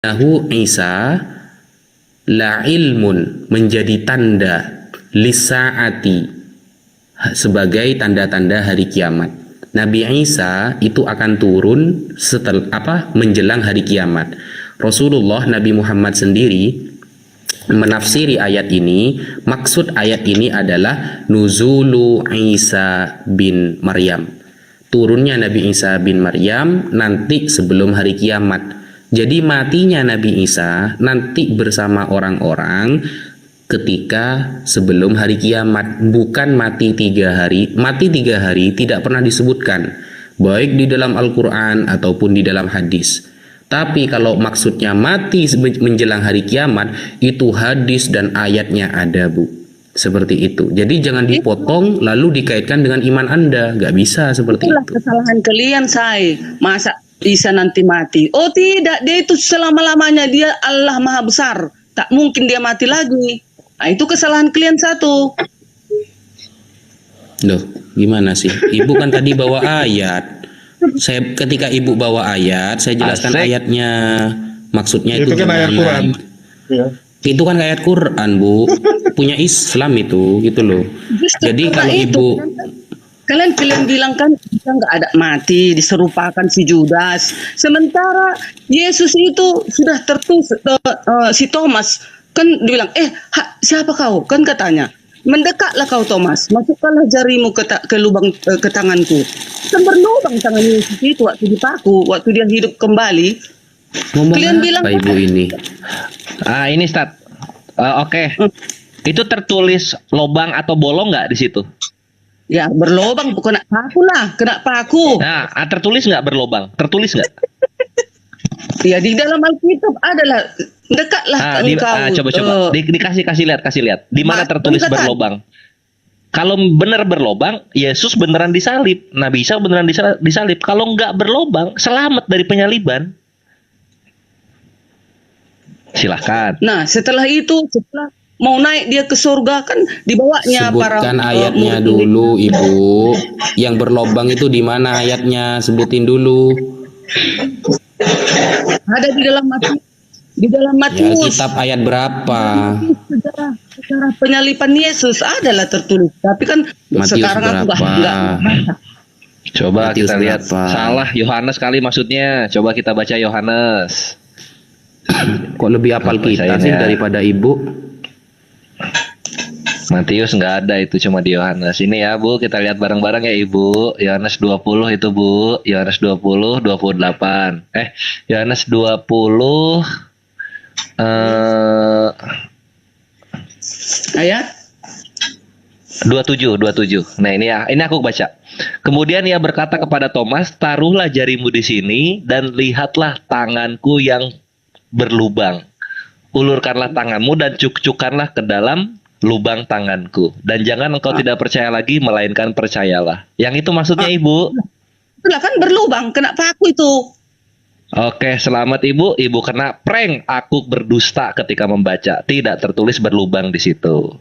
Nahu Isa la ilmun, menjadi tanda lisaati, sebagai tanda-tanda hari kiamat. Nabi Isa itu akan turun setelah menjelang hari kiamat. Rasulullah Nabi Muhammad sendiri menafsiri ayat ini, maksud ayat ini adalah nuzulu Isa bin Maryam, turunnya Nabi Isa bin Maryam nanti sebelum hari kiamat. Jadi matinya Nabi Isa nanti bersama orang-orang ketika sebelum hari kiamat, bukan mati 3 hari. Mati 3 hari tidak pernah disebutkan, baik di dalam Al-Quran ataupun di dalam hadis. Tapi kalau maksudnya mati menjelang hari kiamat, itu hadis dan ayatnya ada, Bu. Seperti itu. Jadi jangan dipotong lalu dikaitkan dengan iman Anda. Gak bisa seperti Itulah itu. kesalahan kalian, say. Masa Isa nanti mati? Oh tidak, dia itu selama-lamanya, dia Allah Maha Besar. Tak mungkin dia mati lagi. Nah, itu kesalahan kalian satu. Loh, gimana sih? Ibu kan tadi bawa ayat. Ketika ibu bawa ayat, saya jelaskan ayatnya. Maksudnya itu kan ayat Quran. Ya. Itu kan ayat Quran, Bu. Punya Islam itu, gitu loh. Justru Jadi karena kalau itu, ibu kalian bilang kan kita nggak ada mati, diserupakan si Judas. Sementara Yesus itu sudah tertulis, si Thomas kan dibilang, siapa kau? Kan katanya, mendekatlah kau Thomas, masukkanlah jarimu ke lubang ke tanganku. Kan berlubang tangan Yesus itu waktu dipaku, waktu dia hidup kembali. ngomong Kalian bilang apa ibu ini? Ini Stat. Oke. Itu tertulis lobang atau bolong nggak di situ? Ya berlubang, bukan kena paku. Nah, tertulis nggak berlobang? Tertulis nggak? Ya di dalam Alkitab adalah dekatlah engkau. Coba. Kasih lihat. Di mana tertulis berlobang? Kalau benar berlobang, Yesus beneran disalib, Nabi Isa beneran disalib. Kalau nggak berlobang, selamat dari penyaliban. Silahkan. Nah, setelah mau naik dia ke surga kan dibawanya Sebutkan ayatnya dulu, Ibu. Yang berlobang itu di mana ayatnya? Sebutin dulu. Ada di dalam Matius. Di dalam Ya, Matius. kitab ayat berapa? Sejarah penyalipan Yesus adalah tertulis. Tapi kan Matius sekarang aku berapa? enggak baca. Coba Matius kita lihat. berapa? Salah, Yohanes kali maksudnya. Coba kita baca Yohanes. Kok lebih hafal kita sih daripada Ibu? Matius nggak ada, itu cuma di Yohanes. Ini ya Bu, kita lihat bareng-bareng ya Ibu. Yohanes 20 itu Bu. Yohanes 20, 28. Yohanes 20 Ayat 27. Nah ini aku baca. Kemudian ia berkata kepada Thomas, taruhlah jarimu di sini dan lihatlah tanganku yang berlubang. Ulurkanlah tanganmu dan cukkanlah ke dalam lubang tanganku. Dan jangan engkau tidak percaya lagi, melainkan percayalah. Yang itu maksudnya Ibu. itulah kan berlubang, kena paku itu. Oke, selamat Ibu. Ibu kena prank. Aku berdusta ketika membaca. Tidak tertulis berlubang di situ.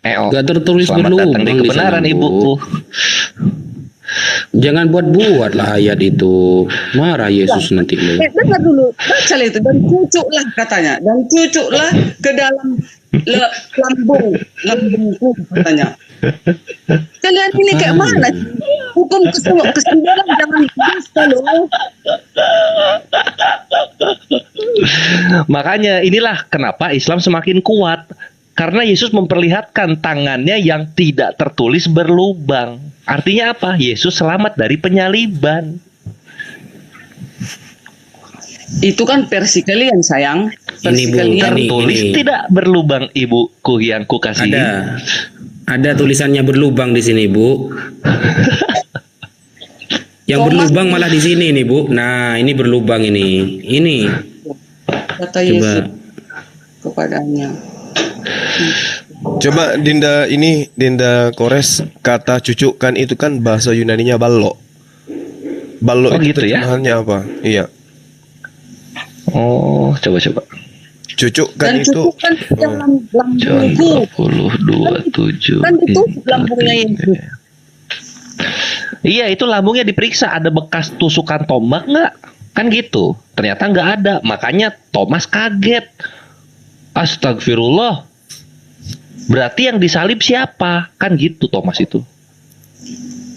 Gak tertulis Selamat datang di berlubang kebenaran sana, Bu. Ibuku. Jangan buat lah ayat itu. Marah Yesus nanti lo. Dengar dulu, baca itu dan cucuklah katanya, dan cucuklah ke dalam lambungku katanya. Kalian ini kayak mana? Hukum kesembilan jangan bisa loh. Makanya inilah kenapa Islam semakin kuat. Karena Yesus memperlihatkan tangannya yang tidak tertulis berlubang. Artinya apa? Yesus selamat dari penyaliban. Itu kan versi kalian sayang. Ini, Bu, Tertulis ini. tidak berlubang ibuku yang kukasihi. Ada tulisannya berlubang di sini, Bu. Yang berlubang malah di sini nih, Bu. Nah, ini berlubang ini. Ini. Kata Yesus kepadanya. Coba Dinda Kores, kata cucukkan itu kan bahasa Yunaninya ballo. Ballo itu gitu ya? terjemahannya apa? Iya. Oh, coba. Cucukkan Dan itu cukupkan ke dalam John lambungku. 20, 27. Kan itu lambungnya Yesus. Iya, itu lambungnya diperiksa, ada bekas tusukan tombak nggak? Kan gitu. Ternyata nggak ada. Makanya Thomas kaget. Astagfirullah. Berarti yang disalib siapa? Kan gitu Thomas itu.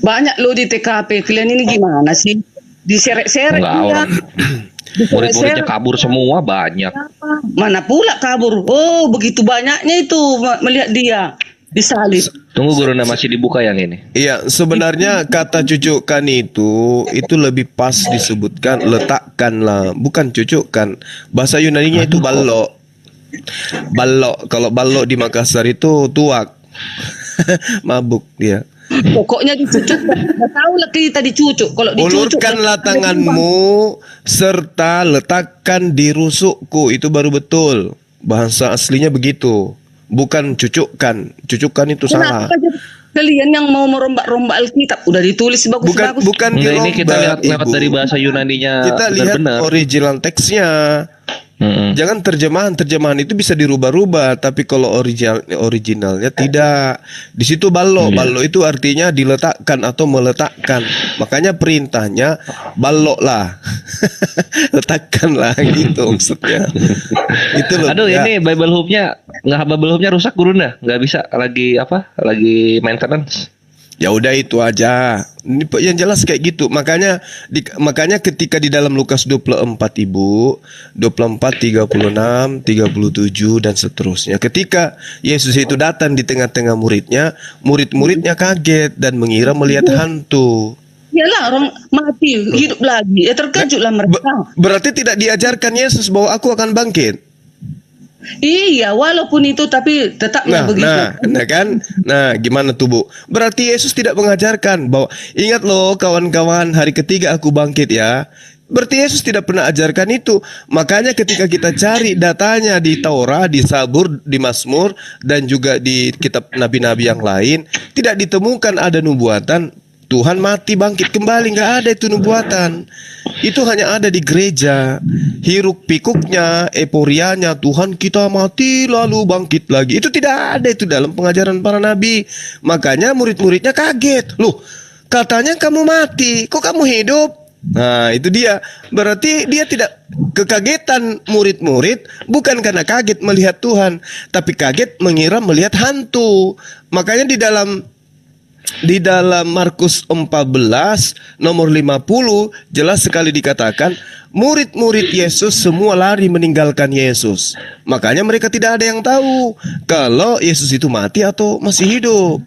Banyak loh di TKP. Kalian ini gimana sih? Diseret-seret Enggak, dia. orang murid-muridnya kabur semua, banyak. Mana pula kabur? Oh, begitu banyaknya itu melihat dia disalib. Tunggu guru, masih dibuka yang ini. Iya, sebenarnya kata cucukkan itu lebih pas disebutkan letakkanlah, bukan cucukkan. Bahasa Yunaninya itu ballo. Ballo, kalau ballo di Makassar itu tuak. Mabuk dia. Pokoknya dicucuk. Nggak tahu lah kita dicucuk. Kalau dicucuk, Ulurkanlah tanganmu serta letakkan di rusukku, itu baru betul. Bahasa aslinya begitu. Bukan cucukkan. Cucukkan itu salah. Kenapa kalian yang mau merombak-rombak Alkitab udah ditulis bagus-bagus? Bukan Enggak, ini kita lihat dirombak, lewat Ibu. dari bahasa Yunaninya. Kita lihat benar-benar. original teksnya. Jangan terjemahan itu bisa dirubah-rubah, tapi kalau originalnya tidak. Di situ ballo itu artinya diletakkan atau meletakkan. Makanya perintahnya ballo lah, letakkanlah gitu maksudnya. Itu loh. Aduh, ya. ini Bible Hub-nya rusak guru dah. Nggak bisa lagi lagi maintenance. Ya udah itu aja. Ini yang jelas kayak gitu. Makanya ketika di dalam Lukas 24 Ibu, 24, 36, 37 dan seterusnya. Ketika Yesus itu datang di tengah-tengah murid-muridnya kaget dan mengira melihat hantu. Iyalah, orang mati hidup lagi. Ya terkejutlah mereka. Berarti tidak diajarkan Yesus bahwa aku akan bangkit. Iya, walaupun itu tapi tetapnya begitu. Nah, gimana tuh Bu? Berarti Yesus tidak mengajarkan bahwa ingat loh kawan-kawan, hari ketiga aku bangkit ya. Berarti Yesus tidak pernah ajarkan itu. Makanya ketika kita cari datanya di Taurat, di Zabur, di Mazmur, dan juga di kitab nabi-nabi yang lain, tidak ditemukan ada nubuatan Tuhan mati bangkit kembali. Nggak ada itu nubuatan. Itu hanya ada di gereja. Hiruk pikuknya, eporianya, Tuhan kita mati lalu bangkit lagi. Itu tidak ada itu dalam pengajaran para nabi. Makanya murid-muridnya kaget. Loh, katanya kamu mati, kok kamu hidup? Nah, itu dia. Berarti dia tidak kekagetan murid-murid bukan karena kaget melihat Tuhan, tapi kaget mengira melihat hantu. Makanya di dalam Markus 14 nomor 50 jelas sekali dikatakan murid-murid Yesus semua lari meninggalkan Yesus. Makanya mereka tidak ada yang tahu kalau Yesus itu mati atau masih hidup.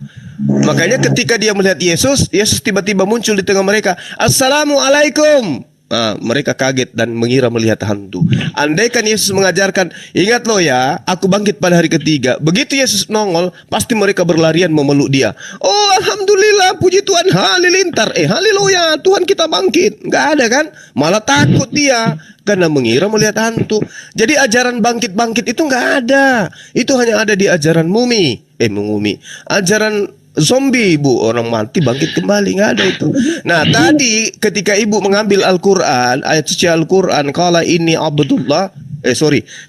Makanya ketika dia melihat Yesus tiba-tiba muncul di tengah mereka. Assalamualaikum. Nah, mereka kaget dan mengira melihat hantu. Andaikan Yesus mengajarkan, ingat loh ya, aku bangkit pada hari ketiga. Begitu Yesus nongol, pasti mereka berlarian memeluk dia. Oh, alhamdulillah, puji Tuhan, halilintar. Haleluya, Tuhan kita bangkit. Nggak ada kan? Malah takut dia karena mengira melihat hantu. Jadi ajaran bangkit-bangkit itu nggak ada. Itu hanya ada di ajaran ajaran zombie, Bu, orang mati bangkit kembali, nggak ada itu. Nah, tadi ketika Ibu mengambil Al-Quran, ayat suci Al-Quran, qala inni abdullah,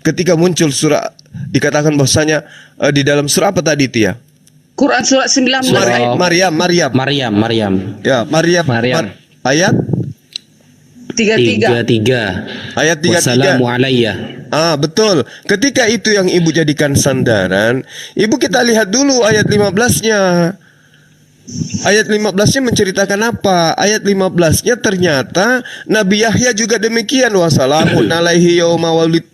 ketika muncul surah dikatakan bahwasanya di dalam surah apa tadi itu ya? Quran surat 19 ayat Maryam. Ya, Maryam. Ayat 33. Ayat 33. Wassalamu alayya. Betul. Ketika itu yang Ibu jadikan sandaran, Ibu kita lihat dulu ayat 15-nya. Ayat 15-nya menceritakan apa? Ayat 15-nya ternyata Nabi Yahya juga demikian. Wassalamun alaihi yauma walid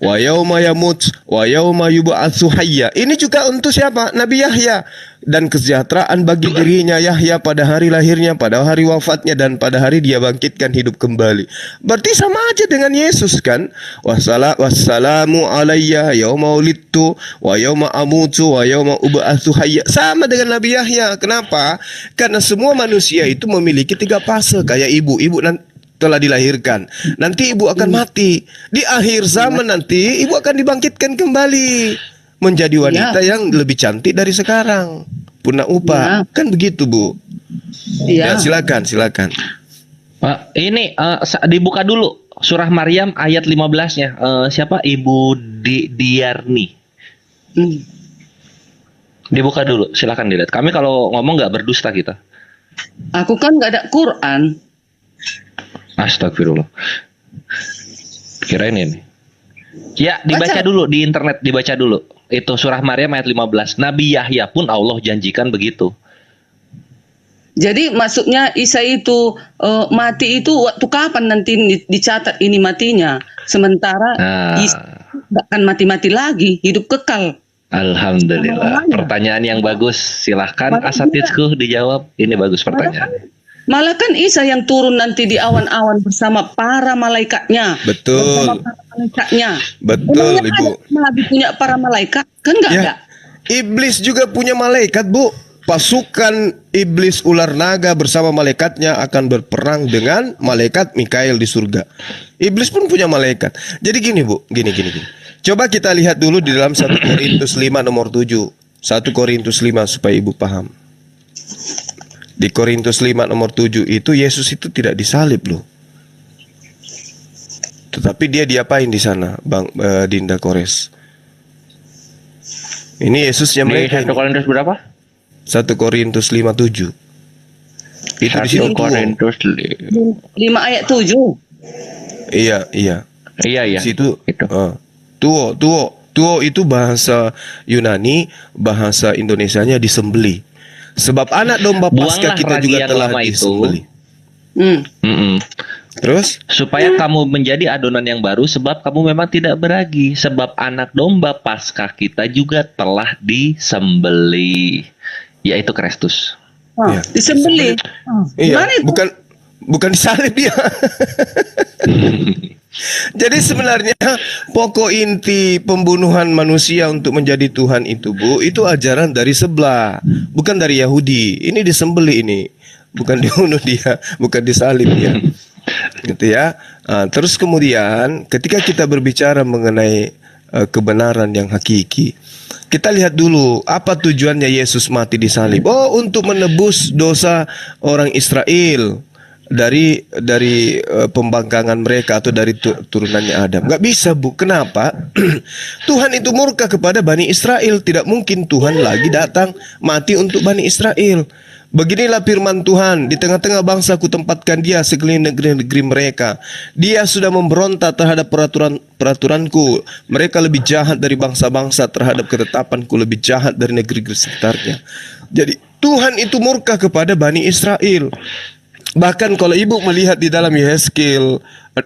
wa yauma yamut wa yauma yub'atsu hayya. Ini juga untuk siapa? Nabi Yahya. Dan kesejahteraan bagi dirinya Yahya pada hari lahirnya, pada hari wafatnya, dan pada hari dia bangkitkan hidup kembali. Berarti sama aja dengan Yesus kan? Wassalamu alayya yauma wulidtu wa yauma amutu wa yauma ub'atsu hayya. Sama dengan Nabi Yahya. Kenapa? Karena semua manusia itu memiliki 3 fase. Kayak ibu telah dilahirkan, nanti ibu akan mati. Di akhir zaman nanti ibu akan dibangkitkan kembali menjadi wanita yang lebih cantik dari sekarang, punah upah. Kan begitu, Bu. Ya, silakan. Ini dibuka dulu surah Maryam ayat 15-nya. Siapa? Ibu Diarni. Dibuka dulu, silakan dilihat. Kami kalau ngomong nggak berdusta kita. Aku kan nggak ada Quran. Astagfirullah. Kirain ini. Ya, dibaca Baca. dulu di internet, dibaca dulu. Itu surah Maryam ayat 15. Nabi Yahya pun Allah janjikan begitu. Jadi maksudnya Isa itu mati itu waktu kapan nanti dicatat ini matinya? Sementara Nah, Isa nggak akan mati-mati lagi, hidup kekal. alhamdulillah. Pertanyaan yang bagus. Silahkan asatidku dijawab. Ini bagus pertanyaan. Malah kan Isa yang turun nanti di awan-awan bersama para malaikatnya. Betul. Bersama para malaikatnya. Betul, Emangnya Ibu. ada Nabi punya para malaikat? Kan nggak ada. Ya, iblis juga punya malaikat, Bu. Pasukan iblis ular naga bersama malaikatnya akan berperang dengan malaikat Mikael di surga. Iblis pun punya malaikat. Jadi gini, Bu, gini. Coba kita lihat dulu di dalam 1 Korintus 5 nomor 7. 1 Korintus 5 supaya Ibu paham. Di Korintus 5 nomor 7 itu Yesus itu tidak disalib loh. Tetapi dia diapain di sana, Bang Dinda Kores? Ini Yesusnya Di mereka. 1 Korintus berapa? 1 Korintus 5:7. Itu di situ 1 tuo. Korintus 5 ayat 7. Iya. Iya. Di situ Itu. tuo itu bahasa Yunani, bahasa Indonesianya disembeli. Sebab anak domba Paskah Buanglah kita ragi juga yang telah lama itu. disembeli. Mm-mm. Terus Supaya kamu menjadi adonan yang baru, sebab kamu memang tidak beragi. Sebab anak domba Paskah kita juga telah disembeli, yaitu Kristus. Iya. Disembeli. iya, Gimana itu? bukan disalib dia. Jadi sebenarnya pokok inti pembunuhan manusia untuk menjadi Tuhan itu, Bu, itu ajaran dari sebelah, bukan dari Yahudi. Ini disembeli ini, bukan dibunuh dia, bukan disalib ya. Gitu ya. Terus kemudian ketika kita berbicara mengenai kebenaran yang hakiki, kita lihat dulu apa tujuannya Yesus mati disalib. Oh, untuk menebus dosa orang Israel dari pembangkangan mereka atau dari turunannya Adam. Nggak bisa, Bu. Kenapa? Tuhan itu murka kepada Bani Israel. Tidak mungkin Tuhan lagi datang mati untuk Bani Israel. Beginilah firman Tuhan, di tengah-tengah bangsa ku tempatkan dia sekeliling negeri-negeri mereka. Dia sudah memberontak terhadap peraturanku. Mereka lebih jahat dari bangsa-bangsa, terhadap ketetapanku lebih jahat dari negeri-negeri sekitarnya. Jadi Tuhan itu murka kepada Bani Israel. Bahkan kalau ibu melihat di dalam Yehezkiel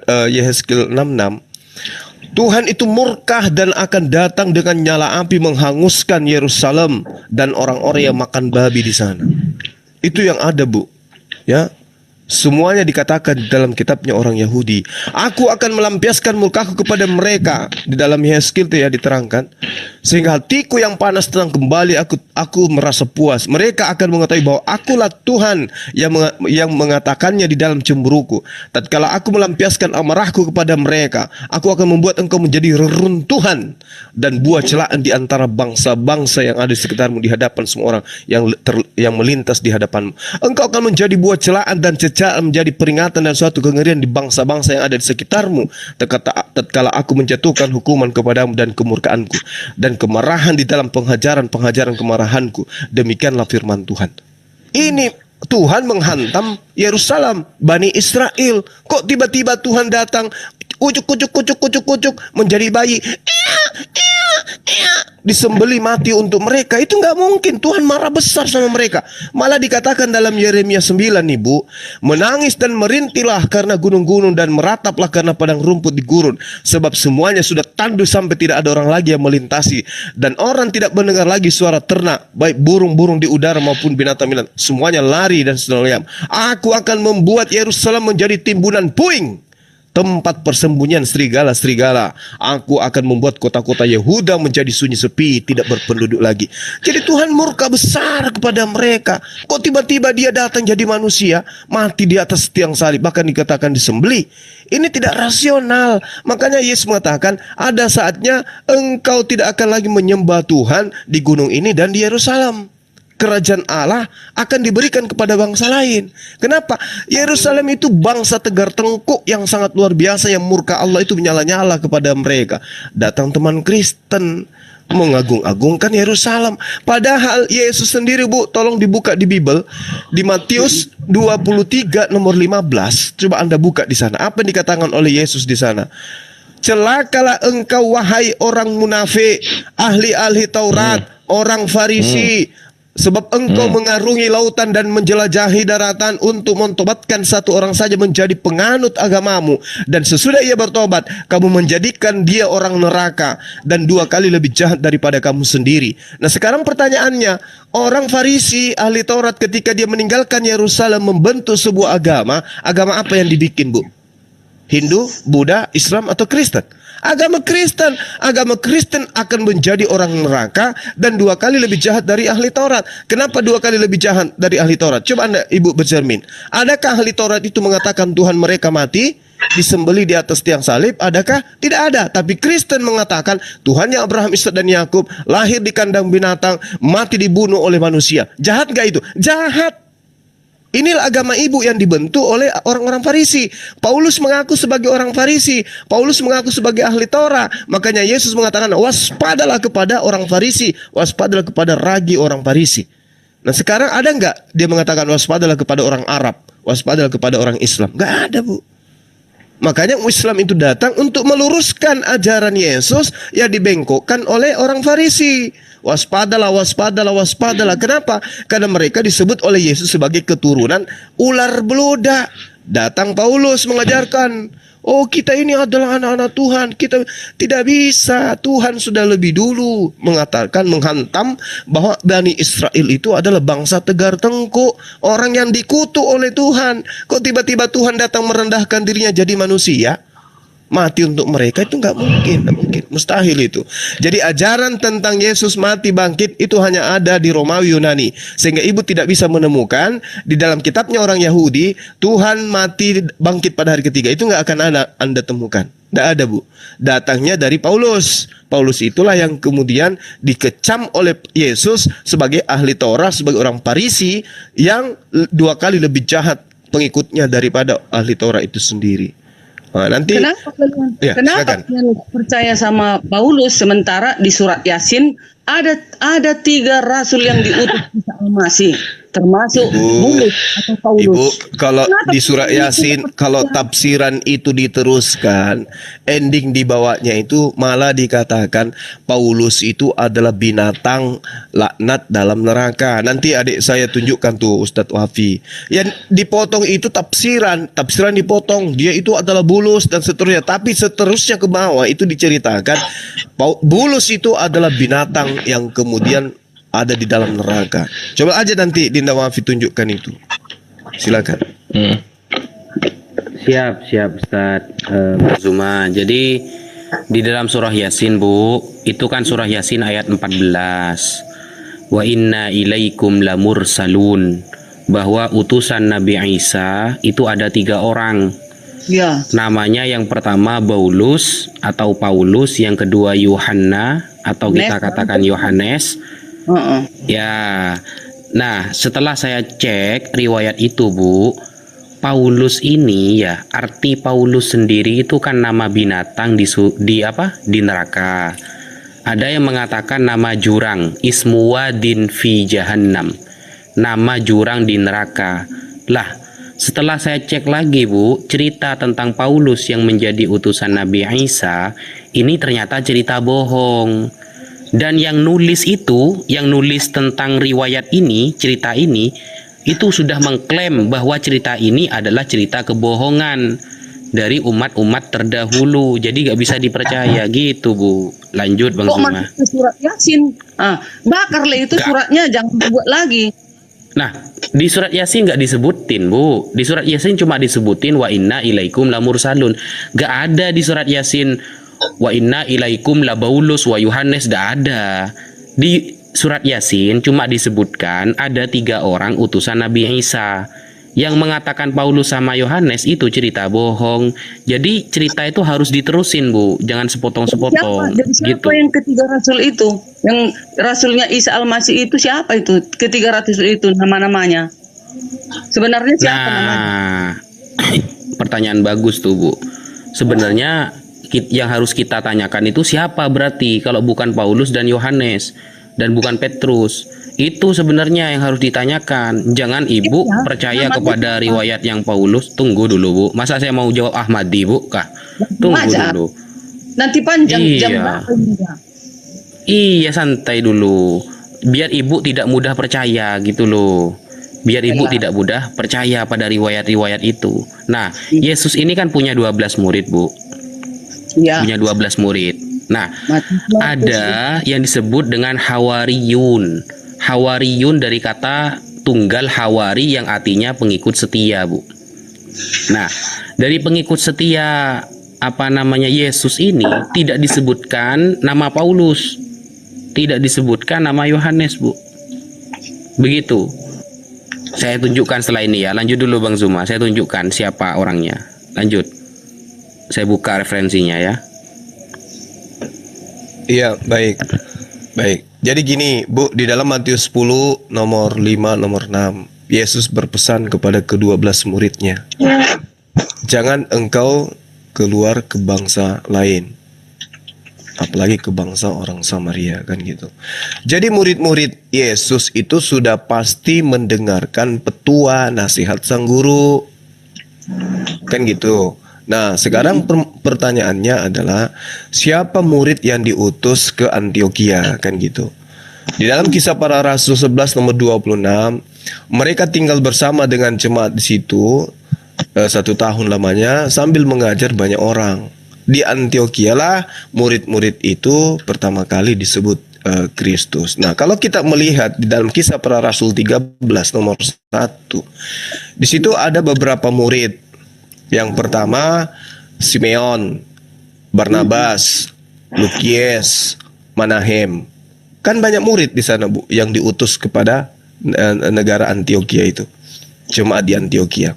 6:6, Tuhan itu murka dan akan datang dengan nyala api menghanguskan Yerusalem dan orang-orang yang makan babi di sana. Itu yang ada, Bu. Ya. Semuanya dikatakan di dalam kitabnya orang Yahudi. Aku akan melampiaskan murkaku kepada mereka. Di dalam Yehezkiel itu ya diterangkan. Sehingga hatiku yang panas tenang kembali, aku merasa puas. Mereka akan mengetahui bahwa akulah Tuhan yang mengatakannya di dalam cemburuku. Tatkala aku melampiaskan amarahku kepada mereka, aku akan membuat engkau menjadi reruntuhan dan buah celaan di antara bangsa-bangsa yang ada di sekitarmu, di hadapan semua orang yang melintas di hadapanmu. Engkau akan menjadi buah celaan dan menjadi peringatan dan suatu kengerian di bangsa-bangsa yang ada di sekitarmu. Tatkala aku menjatuhkan hukuman kepadamu dan kemurkaanku dan kemarahan di dalam pengajaran kemarahanku. Demikianlah firman Tuhan. Ini Tuhan menghantam Yerusalem, Bani Israel. Kok tiba-tiba Tuhan datang ucuk menjadi bayi, disembeli mati untuk mereka? Itu nggak mungkin. Tuhan marah besar sama mereka. Malah dikatakan dalam Yeremia 9, Ibu, menangis dan merintilah karena gunung-gunung dan merataplah karena padang rumput di gurun, sebab semuanya sudah tandus sampai tidak ada orang lagi yang melintasi, dan orang tidak mendengar lagi suara ternak, baik burung-burung di udara maupun binatang-binatang, semuanya lari dan sedang. Aku akan membuat Yerusalem menjadi timbunan puing, tempat persembunyian serigala-serigala. Aku akan membuat kota-kota Yehuda menjadi sunyi sepi, tidak berpenduduk lagi. Jadi Tuhan murka besar kepada mereka. Kok tiba-tiba dia datang jadi manusia, mati di atas tiang salib, bahkan dikatakan disembeli. Ini tidak rasional. Makanya Yesus mengatakan, ada saatnya engkau tidak akan lagi menyembah Tuhan di gunung ini dan di Yerusalem. Kerajaan Allah akan diberikan kepada bangsa lain. Kenapa? Yerusalem itu bangsa tegar tengkuk yang sangat luar biasa, yang murka Allah itu menyala-nyala kepada mereka. Datang teman Kristen, mengagung-agungkan Yerusalem. Padahal Yesus sendiri, Bu, tolong dibuka di Bible, di Matius 23 nomor 15. Coba Anda buka di sana. Apa yang dikatakan oleh Yesus di sana? Celakalah engkau wahai orang munafik, ahli-ahli Taurat, orang Farisi, sebab engkau mengarungi lautan dan menjelajahi daratan untuk mentobatkan satu orang saja menjadi penganut agamamu. Dan sesudah ia bertobat, kamu menjadikan dia orang neraka dan 2 kali lebih jahat daripada kamu sendiri. Nah, sekarang pertanyaannya, orang Farisi, ahli Taurat, ketika dia meninggalkan Yerusalem membentuk sebuah agama, agama apa yang dibikin, Bu? Hindu, Buddha, Islam, atau Kristen? Agama Kristen. Agama Kristen akan menjadi orang neraka dan 2 kali lebih jahat dari ahli Taurat. Kenapa 2 kali lebih jahat dari ahli Taurat? Coba Anda, Ibu, bercermin. Adakah ahli Taurat itu mengatakan Tuhan mereka mati, disembelih di atas tiang salib? Adakah? Tidak ada. Tapi Kristen mengatakan Tuhannya Abraham, Ishak, dan Yakub lahir di kandang binatang, mati dibunuh oleh manusia. Jahat gak itu? Jahat. Inilah agama ibu yang dibentuk oleh orang-orang Farisi. Paulus mengaku sebagai orang Farisi. Paulus mengaku sebagai ahli Taurat. Makanya Yesus mengatakan, waspadalah kepada orang Farisi, waspadalah kepada ragi orang Farisi. Nah, sekarang ada nggak dia mengatakan waspadalah kepada orang Arab, waspadalah kepada orang Islam? Nggak ada, Bu. Makanya Islam itu datang untuk meluruskan ajaran Yesus yang dibengkokkan oleh orang Farisi. Waspadalah, waspadalah, waspadalah. Kenapa? Karena mereka disebut oleh Yesus sebagai keturunan ular beludak. Datang Paulus mengajarkan, oh, kita ini adalah anak-anak Tuhan. Kita tidak bisa. Tuhan sudah lebih dulu mengatakan, menghantam bahwa Bani Israel itu adalah bangsa tegar tengkuk, orang yang dikutuk oleh Tuhan. Kok tiba-tiba Tuhan datang merendahkan dirinya jadi manusia? Mati untuk mereka itu nggak mungkin, mustahil itu. Jadi ajaran tentang Yesus mati bangkit itu hanya ada di Romawi Yunani, sehingga ibu tidak bisa menemukan di dalam kitabnya orang Yahudi Tuhan mati bangkit pada hari ketiga. Itu nggak akan ada Anda temukan, nggak ada, Bu. Datangnya dari Paulus. Paulus itulah yang kemudian dikecam oleh Yesus sebagai ahli Taurat, sebagai orang Farisi yang 2 kali lebih jahat pengikutnya daripada ahli Taurat itu sendiri. Nah, nanti kenapa kalian percaya sama Paulus sementara di surat Yasin ada 3 rasul yang diutus Isa Al-Masih, termasuk Bulus atau Paulus. Ibu, kalau Kenapa di surat Yasin, kalau tafsiran itu diteruskan, ending di bawahnya itu malah dikatakan Paulus itu adalah binatang laknat dalam neraka. Nanti adik saya tunjukkan tuh, Ustadz Wafi. Yang dipotong itu tafsiran dipotong. Dia itu adalah Bulus dan seterusnya. Tapi seterusnya ke bawah itu diceritakan Bulus itu adalah binatang yang kemudian ada di dalam neraka. Coba aja nanti Dinda Wafi tunjukkan itu. Silakan. Siap Ustaz Zuma. Jadi di dalam surah Yasin, Bu, itu kan surah Yasin ayat 14. Wa inna ilaikum lamursalun, bahwa utusan Nabi Isa itu ada 3 orang. Ya. Namanya yang pertama Paulus atau Paulus, yang kedua Yohanna atau kita katakan Yohanes. Ya. Nah, setelah saya cek riwayat itu, Bu, Paulus ini ya, arti Paulus sendiri itu kan nama binatang di neraka. Ada yang mengatakan nama jurang, ismu wadin fi jahannam, nama jurang di neraka. Lah, setelah saya cek lagi, Bu, cerita tentang Paulus yang menjadi utusan Nabi Isa ini ternyata cerita bohong. Dan yang nulis tentang riwayat ini, cerita ini, itu sudah mengklaim bahwa cerita ini adalah cerita kebohongan dari umat-umat terdahulu. Jadi gak bisa dipercaya gitu, Bu. Lanjut, Bang Zuma. Kok masuk ke surat Yasin? Bakarlah itu suratnya, jangan dibuat lagi. Nah, di surat Yasin gak disebutin, Bu. Di surat Yasin cuma disebutin wa inna ilaikum lamursalun. Gak ada di surat Yasin wa inna ilaikum labaulus wa Yohanes, gak ada. Di surat Yasin cuma disebutkan ada 3 orang utusan Nabi Isa. Yang mengatakan Paulus sama Yohanes itu cerita bohong. Jadi cerita itu harus diterusin, Bu. Jangan sepotong-sepotong. Siapa yang ketiga rasul itu? Yang rasulnya Isa Al-Masih itu siapa itu? Ketiga rasul itu nama-namanya. Sebenarnya siapa namanya? Pertanyaan bagus tuh, Bu. Sebenarnya yang harus kita tanyakan itu siapa berarti kalau bukan Paulus dan Yohanes dan bukan Petrus. Itu sebenarnya yang harus ditanyakan. Jangan ibu Iya, percaya namanya kepada siapa? riwayat yang Paulus. Tunggu dulu bu. Masa saya mau jawab Ahmadi bu kah? Tunggu Aja. dulu. Nanti panjang jam Iya. berapa juga. Iya santai dulu. Biar ibu tidak mudah percaya gitu loh. Biar ibu Iya. tidak mudah percaya pada riwayat-riwayat itu. Nah, Yesus ini kan punya 12 murid bu. Ya. Punya 12 murid. Nah, Mati. ada yang disebut dengan hawariyun. Hawariyun dari kata tunggal hawari yang artinya pengikut setia, Bu. Nah, dari pengikut setia Yesus ini tidak disebutkan nama Paulus. Tidak disebutkan nama Yohanes, Bu. Begitu. Saya tunjukkan setelah ini ya. Lanjut dulu Bang Zuma. Saya tunjukkan siapa orangnya. Lanjut. Saya buka referensinya ya. Iya, baik. Baik. Jadi gini, Bu, di dalam Matius 10 nomor 5 nomor 6, Yesus berpesan kepada ke-12 muridnya, jangan engkau keluar ke bangsa lain, apalagi ke bangsa orang Samaria, kan gitu. Jadi murid-murid Yesus itu sudah pasti mendengarkan petua nasihat sang guru, kan gitu. Nah, sekarang pertanyaannya adalah siapa murid yang diutus ke Antioquia, kan gitu. Di dalam Kisah Para Rasul 11 nomor 26, mereka tinggal bersama dengan jemaat di situ 1 tahun lamanya sambil mengajar banyak orang. Di Antioquia lah murid-murid itu pertama kali disebut Kristus. Nah, kalau kita melihat di dalam Kisah Para Rasul 13 nomor 1, di situ ada beberapa murid. Yang pertama Simeon, Barnabas, Lukies, Manahem. Kan banyak murid di sana, Bu, yang diutus kepada negara Antioquia itu. Jemaat di Antioquia.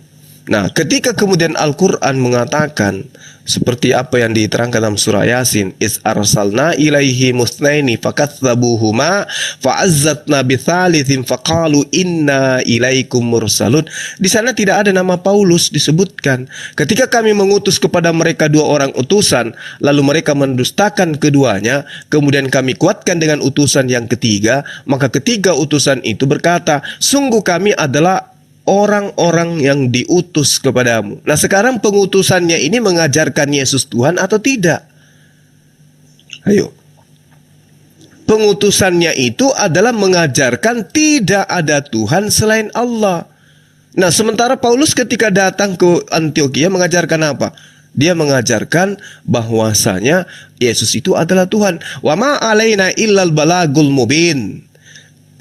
Nah, ketika kemudian Al-Quran mengatakan seperti apa yang diterangkan dalam surah Yasin, is arsalna ilaihi musnaini fakatsabuhuma fa'azzatna bitsalitsin faqalu inna ilaikum mursalun. Di sana tidak ada nama Paulus disebutkan. Ketika kami mengutus kepada mereka 2 orang utusan, lalu mereka mendustakan keduanya, kemudian kami kuatkan dengan utusan yang ketiga, maka ketiga utusan itu berkata, sungguh kami adalah orang-orang yang diutus kepadamu. Nah, sekarang pengutusannya ini mengajarkan Yesus Tuhan atau tidak? Ayo. Pengutusannya itu adalah mengajarkan tidak ada Tuhan selain Allah. Nah, sementara Paulus ketika datang ke Antioquia mengajarkan apa? Dia mengajarkan bahwasanya Yesus itu adalah Tuhan. Wa ma alaina illal balagul mubin.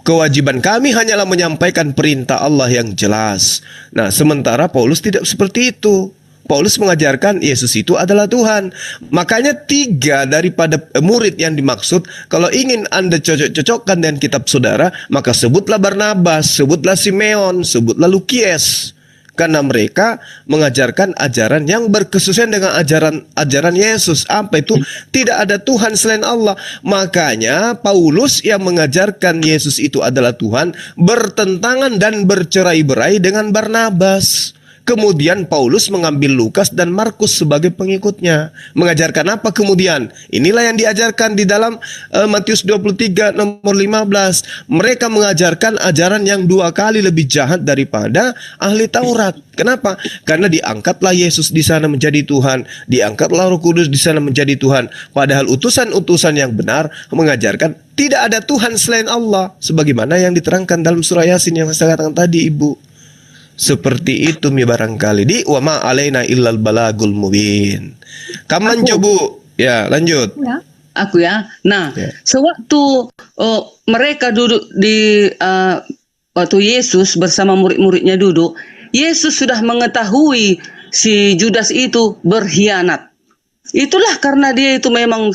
Kewajiban kami hanyalah menyampaikan perintah Allah yang jelas. Nah, sementara Paulus tidak seperti itu. Paulus mengajarkan Yesus itu adalah Tuhan. Makanya 3 daripada murid yang dimaksud, kalau ingin Anda cocok-cocokkan dengan kitab saudara, maka sebutlah Barnabas, sebutlah Simeon, sebutlah Lukies. Karena mereka mengajarkan ajaran yang berkesusian dengan ajaran Yesus. Apa itu? Tidak ada Tuhan selain Allah. Makanya Paulus yang mengajarkan Yesus itu adalah Tuhan bertentangan dan bercerai-berai dengan Barnabas. Kemudian Paulus mengambil Lukas dan Markus sebagai pengikutnya. Mengajarkan apa kemudian? Inilah yang diajarkan di dalam Matius 23 nomor 15. Mereka mengajarkan ajaran yang 2 kali lebih jahat daripada ahli Taurat. Kenapa? Karena diangkatlah Yesus di sana menjadi Tuhan. Diangkatlah Roh Kudus di sana menjadi Tuhan. Padahal utusan-utusan yang benar mengajarkan tidak ada Tuhan selain Allah. Sebagaimana yang diterangkan dalam surah Yasin yang saya katakan tadi, Ibu. Seperti itu mi barangkali di wa ma alaina illal balagul mubin. Kaman coba ya lanjut. Ya, aku ya. Nah, Ya. sewaktu mereka duduk di waktu Yesus bersama murid-muridnya duduk, Yesus sudah mengetahui si Judas itu berkhianat. Itulah karena dia itu memang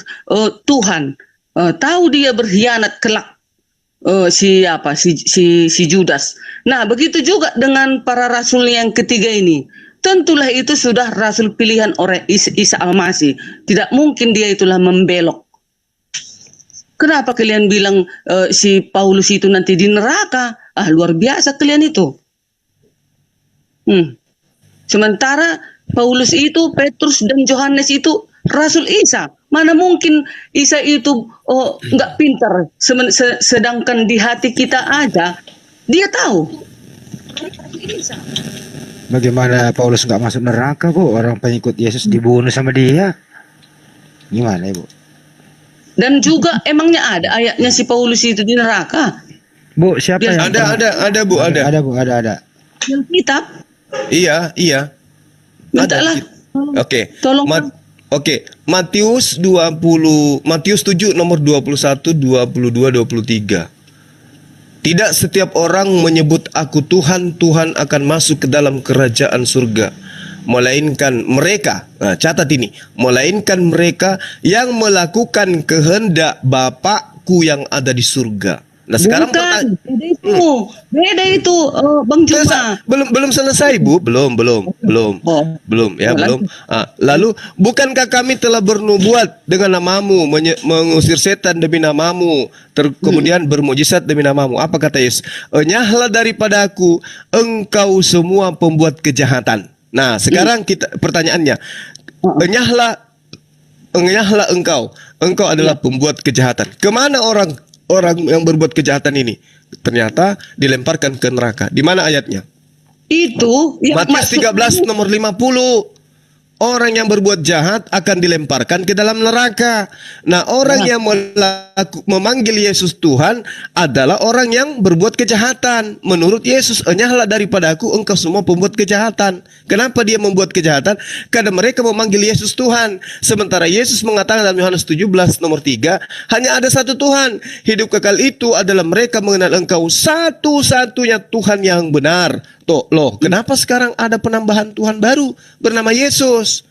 Tuhan. Tahu dia berkhianat kelak. Si Judas. Nah, begitu juga dengan para rasul yang ketiga ini. Tentulah itu sudah rasul pilihan oleh Isa Al-Masih. Tidak mungkin dia itulah membelok. Kenapa kalian bilang si Paulus itu nanti di neraka? Luar biasa kalian itu. Sementara Paulus itu, Petrus dan Yohanes itu Rasul Isa. Mana mungkin Isa itu nggak pintar, sedangkan di hati kita aja dia tahu. Bagaimana Paulus nggak masuk neraka, Bu? Orang pengikut Yesus dibunuh sama dia. Gimana, Ibu? Dan juga emangnya ada ayatnya si Paulus itu di neraka? Bu, siapa Biar- yang Ada Bu, ada. Ada, Bu, ada. Yang kitab, Iya. mintalah. Oke. Tolong. Oke, Matius 7 nomor 21, 22, 23. Tidak setiap orang menyebut aku Tuhan, Tuhan akan masuk ke dalam kerajaan surga, melainkan mereka, catat ini, melainkan mereka yang melakukan kehendak Bapakku yang ada di surga. Nah, sekarang Bukan, beda itu, Bang Juma. belum selesai, Bu. Belum ya, belum. Lalu bukankah kami telah bernubuat dengan namamu, mengusir setan demi namamu, kemudian bermujizat demi namamu? Apa kata Yesus? Enyahlah daripada aku, engkau semua pembuat kejahatan. Nah, sekarang pertanyaannya, enyahlah engkau adalah pembuat kejahatan. Kemana orang yang berbuat kejahatan ini? Ternyata dilemparkan ke neraka. Di mana ayatnya? Itu yang Matius 13 nomor 50. Orang yang berbuat jahat akan dilemparkan ke dalam neraka. Nah, orang yang memanggil Yesus Tuhan adalah orang yang berbuat kejahatan. Menurut Yesus, enyahlah daripada aku, engkau semua pembuat kejahatan. Kenapa dia membuat kejahatan? Karena mereka memanggil Yesus Tuhan. Sementara Yesus mengatakan dalam Yohanes 17 nomor 3, hanya ada satu Tuhan. Hidup kekal itu adalah mereka mengenal engkau satu-satunya Tuhan yang benar. Loh, kenapa sekarang ada penambahan Tuhan baru bernama Yesus?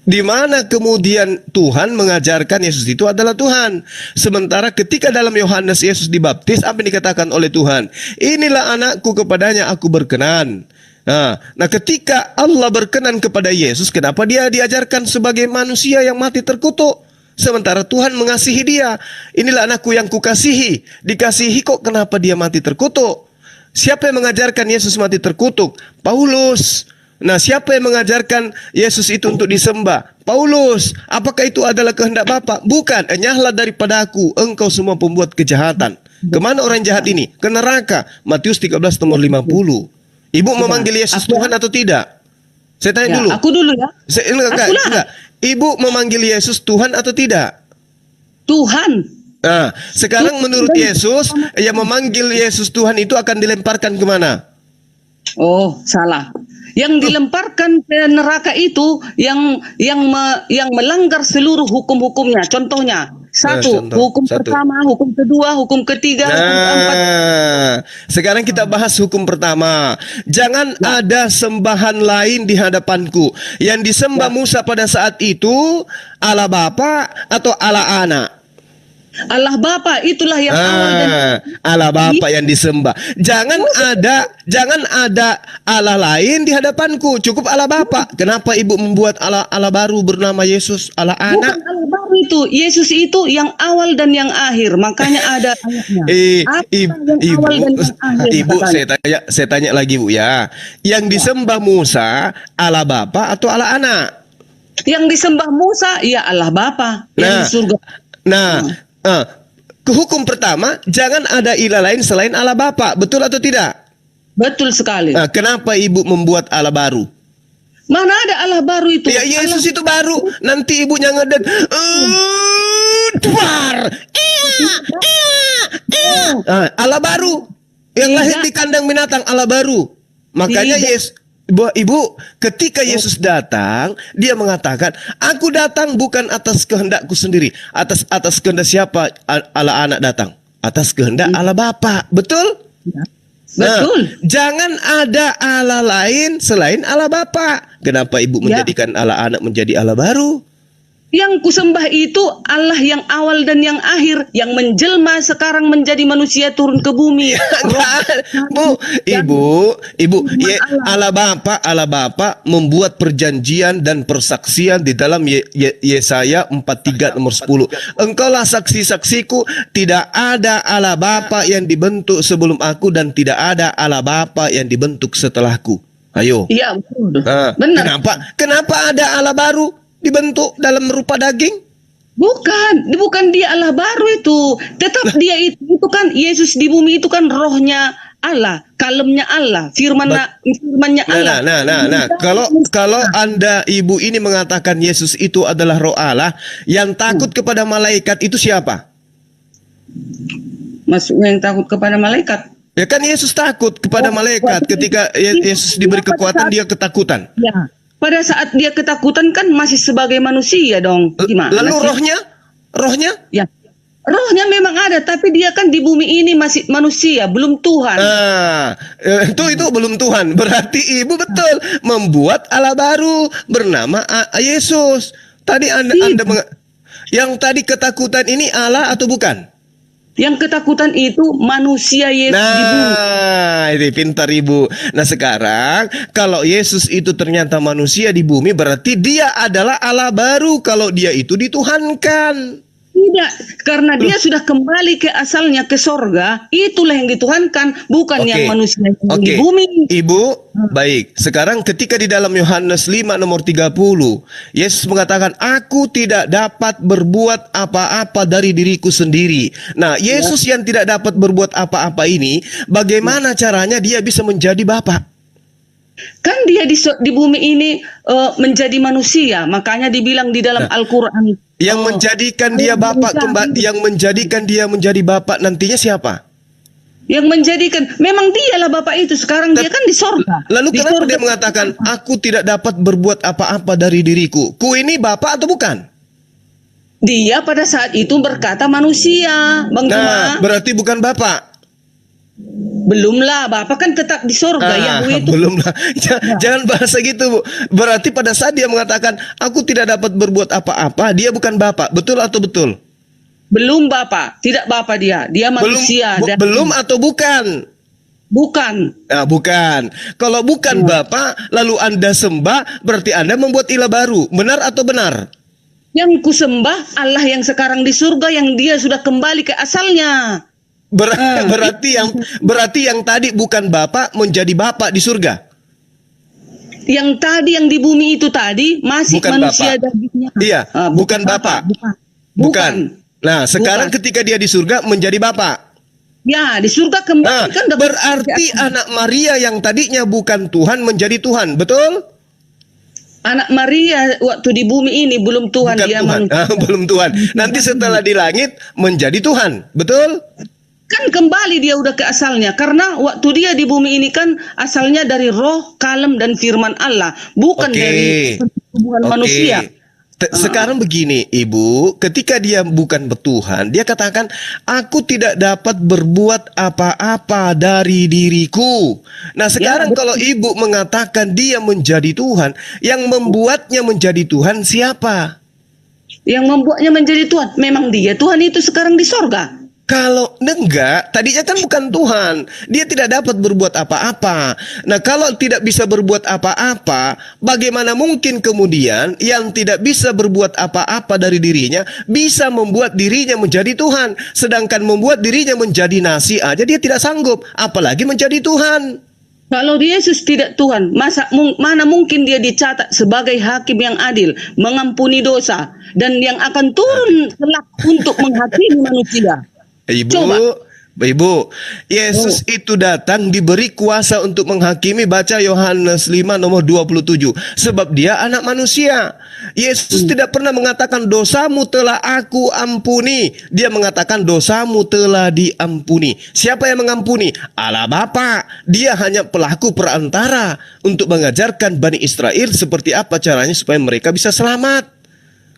Di mana kemudian Tuhan mengajarkan Yesus itu adalah Tuhan. Sementara ketika dalam Yohanes Yesus dibaptis, apa yang dikatakan oleh Tuhan? Inilah anakku, kepadanya aku berkenan. Nah, ketika Allah berkenan kepada Yesus, kenapa dia diajarkan sebagai manusia yang mati terkutuk? Sementara Tuhan mengasihi dia. Inilah anakku yang kukasihi. Dikasihi kok kenapa dia mati terkutuk? Siapa yang mengajarkan Yesus mati terkutuk? Paulus. Nah, siapa yang mengajarkan Yesus itu untuk disembah? Paulus. Apakah itu adalah kehendak Bapa? Bukan. Enyahlah daripada aku, engkau semua pembuat kejahatan. Kemana orang jahat ini? Ke neraka. Matius 13 nomor 50. Ibu memanggil Yesus Tuhan atau tidak? Saya tanya dulu. Aku dulu ya. Enggak. Ibu memanggil Yesus Tuhan atau tidak? Tuhan. Nah, sekarang menurut Yesus, yang memanggil Yesus Tuhan itu akan dilemparkan kemana? Oh, salah. Yang dilemparkan ke neraka itu yang melanggar seluruh hukum-hukumnya. Contohnya, hukum pertama, hukum kedua, hukum ketiga, hukum keempat. Sekarang kita bahas hukum pertama. Jangan ada sembahan lain di hadapanku. Yang disembah Musa pada saat itu Allah Bapa atau Allah Anak? Allah Bapa itulah yang awal dan Allah Bapa yang disembah. Jangan ada Allah lain di hadapanku. Cukup Allah Bapa. Kenapa ibu membuat Allah baru bernama Yesus, Allah Anak? bukan Allah baru itu. Yesus itu yang awal dan yang akhir. Makanya ada ayatnya. Ibu, saya tanya lagi, Bu ya. Yang disembah Musa Allah Bapa atau Allah Anak? Yang disembah Musa ya Allah Bapa yang di surga. Ke hukum pertama, jangan ada ilah lain selain Allah Bapa. Betul atau tidak? Betul sekali. Nah, kenapa ibu membuat Allah baru? Mana ada Allah baru itu? Ya, Yesus itu baru. Nanti ibunya ngeden. Allah baru. Yang lahir di kandang binatang, Allah baru. Makanya Ibu, ketika Yesus datang, dia mengatakan, aku datang bukan atas kehendakku sendiri. Atas kehendak siapa Allah Anak datang? Atas kehendak Allah Bapa. Betul? Ya. Betul. Jangan ada Allah lain selain Allah Bapa. Kenapa ibu menjadikan Allah Anak menjadi Allah baru? Yang kusembah itu Allah yang awal dan yang akhir, yang menjelma sekarang menjadi manusia turun ke bumi. Ibu, Allah Bapa membuat perjanjian dan persaksian di dalam Yesaya 43 nomor 10. Engkaulah saksi-saksiku, tidak ada Allah Bapa yang dibentuk sebelum aku dan tidak ada Allah Bapa yang dibentuk setelahku. Ayo. Iya, betul. Benar. Kenapa ada Allah baru? dibentuk dalam rupa daging? Bukan dia Allah baru itu. Tetap dia itu kan Yesus di bumi itu kan rohnya Allah, kalemnya Allah, firmannya Allah. Nah. Kalau Anda ibu ini mengatakan Yesus itu adalah roh Allah, yang takut kepada malaikat itu siapa? Maksudnya yang takut kepada malaikat? Ya kan Yesus takut kepada malaikat ketika Yesus diberi kekuatan dia ketakutan. Ya. Pada saat dia ketakutan kan masih sebagai manusia dong. Gimana Lalu sih? rohnya? Ya. Rohnya memang ada, tapi dia kan di bumi ini masih manusia, belum Tuhan. Itu belum Tuhan. Berarti ibu betul membuat Allah baru bernama Yesus. Tadi yang tadi ketakutan ini Allah atau bukan? Yang ketakutan itu manusia Yesus di bumi. Nah, ini pintar ibu. Nah sekarang kalau Yesus itu ternyata manusia di bumi, berarti dia adalah Allah baru kalau dia itu dituhankan. Tidak, karena dia sudah kembali ke asalnya, ke sorga. Itulah yang dituhankan, bukan yang manusia yang di bumi. Ibu, baik. Sekarang ketika di dalam Yohanes 5 nomor 30, Yesus mengatakan, aku tidak dapat berbuat apa-apa dari diriku sendiri. Nah, Yesus yang tidak dapat berbuat apa-apa ini, bagaimana caranya dia bisa menjadi Bapa? Kan dia di bumi ini menjadi manusia, makanya dibilang di dalam Al-Quran. Yang menjadikan dia Bapak yang menjadikan dia menjadi Bapak nantinya siapa? Yang menjadikan, memang dialah Bapak itu. Sekarang dia kan di sorga. Lalu kenapa dia mengatakan, aku tidak dapat berbuat apa-apa dari diriku? Ku ini Bapak atau bukan? Dia pada saat itu berkata manusia, Bang Tuma. Berarti bukan Bapak. Belumlah, Bapak kan tetap di sorga. Yahweh itu belumlah. Jangan bahasa gitu, Bu. Berarti pada saat dia mengatakan, aku tidak dapat berbuat apa-apa, dia bukan Bapak. Betul atau betul? Belum Bapak, tidak Bapak dia. Dia manusia. Belum atau bukan? Bukan. Nah, bukan. Kalau bukan Bapak, lalu Anda sembah, berarti Anda membuat ilah baru. Benar atau benar? Yang kusembah Allah yang sekarang di surga, yang dia sudah kembali ke asalnya. Berarti yang tadi bukan Bapak menjadi Bapak di surga. Yang tadi yang di bumi itu tadi masih bukan manusia Bapak. dagingnya. Iya, bukan Bapak. Bukan. Nah, sekarang ketika dia di surga menjadi Bapak. Ya, di surga kembali kan berarti anak Maria yang tadinya bukan Tuhan menjadi Tuhan, betul? Anak Maria waktu di bumi ini belum Tuhan, bukan dia Tuhan. Belum Tuhan. Nanti setelah di langit menjadi Tuhan, betul? Kan kembali dia udah ke asalnya, karena waktu dia di bumi ini kan asalnya dari roh, kalem dan firman Allah, bukan dari tubuhan manusia. Sekarang begini, Ibu, ketika dia bukan Tuhan, dia katakan, aku tidak dapat berbuat apa-apa dari diriku. Nah sekarang kalau Ibu mengatakan dia menjadi Tuhan, yang membuatnya menjadi Tuhan siapa? Yang membuatnya menjadi Tuhan, memang dia Tuhan itu sekarang di sorga. Kalau enggak, tadinya kan bukan Tuhan. Dia tidak dapat berbuat apa-apa. Nah, kalau tidak bisa berbuat apa-apa, bagaimana mungkin kemudian yang tidak bisa berbuat apa-apa dari dirinya bisa membuat dirinya menjadi Tuhan? Sedangkan membuat dirinya menjadi nasi aja dia tidak sanggup, apalagi menjadi Tuhan. Kalau Yesus tidak Tuhan, mana mungkin dia dicatat sebagai hakim yang adil, mengampuni dosa, dan yang akan turun kelak untuk menghakimi manusia. Ibu, Yesus itu datang diberi kuasa untuk menghakimi. Baca Yohanes 5 nomor 27. Sebab dia anak manusia. Yesus tidak pernah mengatakan dosamu telah aku ampuni. Dia mengatakan dosamu telah diampuni. Siapa yang mengampuni? Allah Bapa. Dia hanya pelaku perantara untuk mengajarkan Bani Israel seperti apa caranya supaya mereka bisa selamat.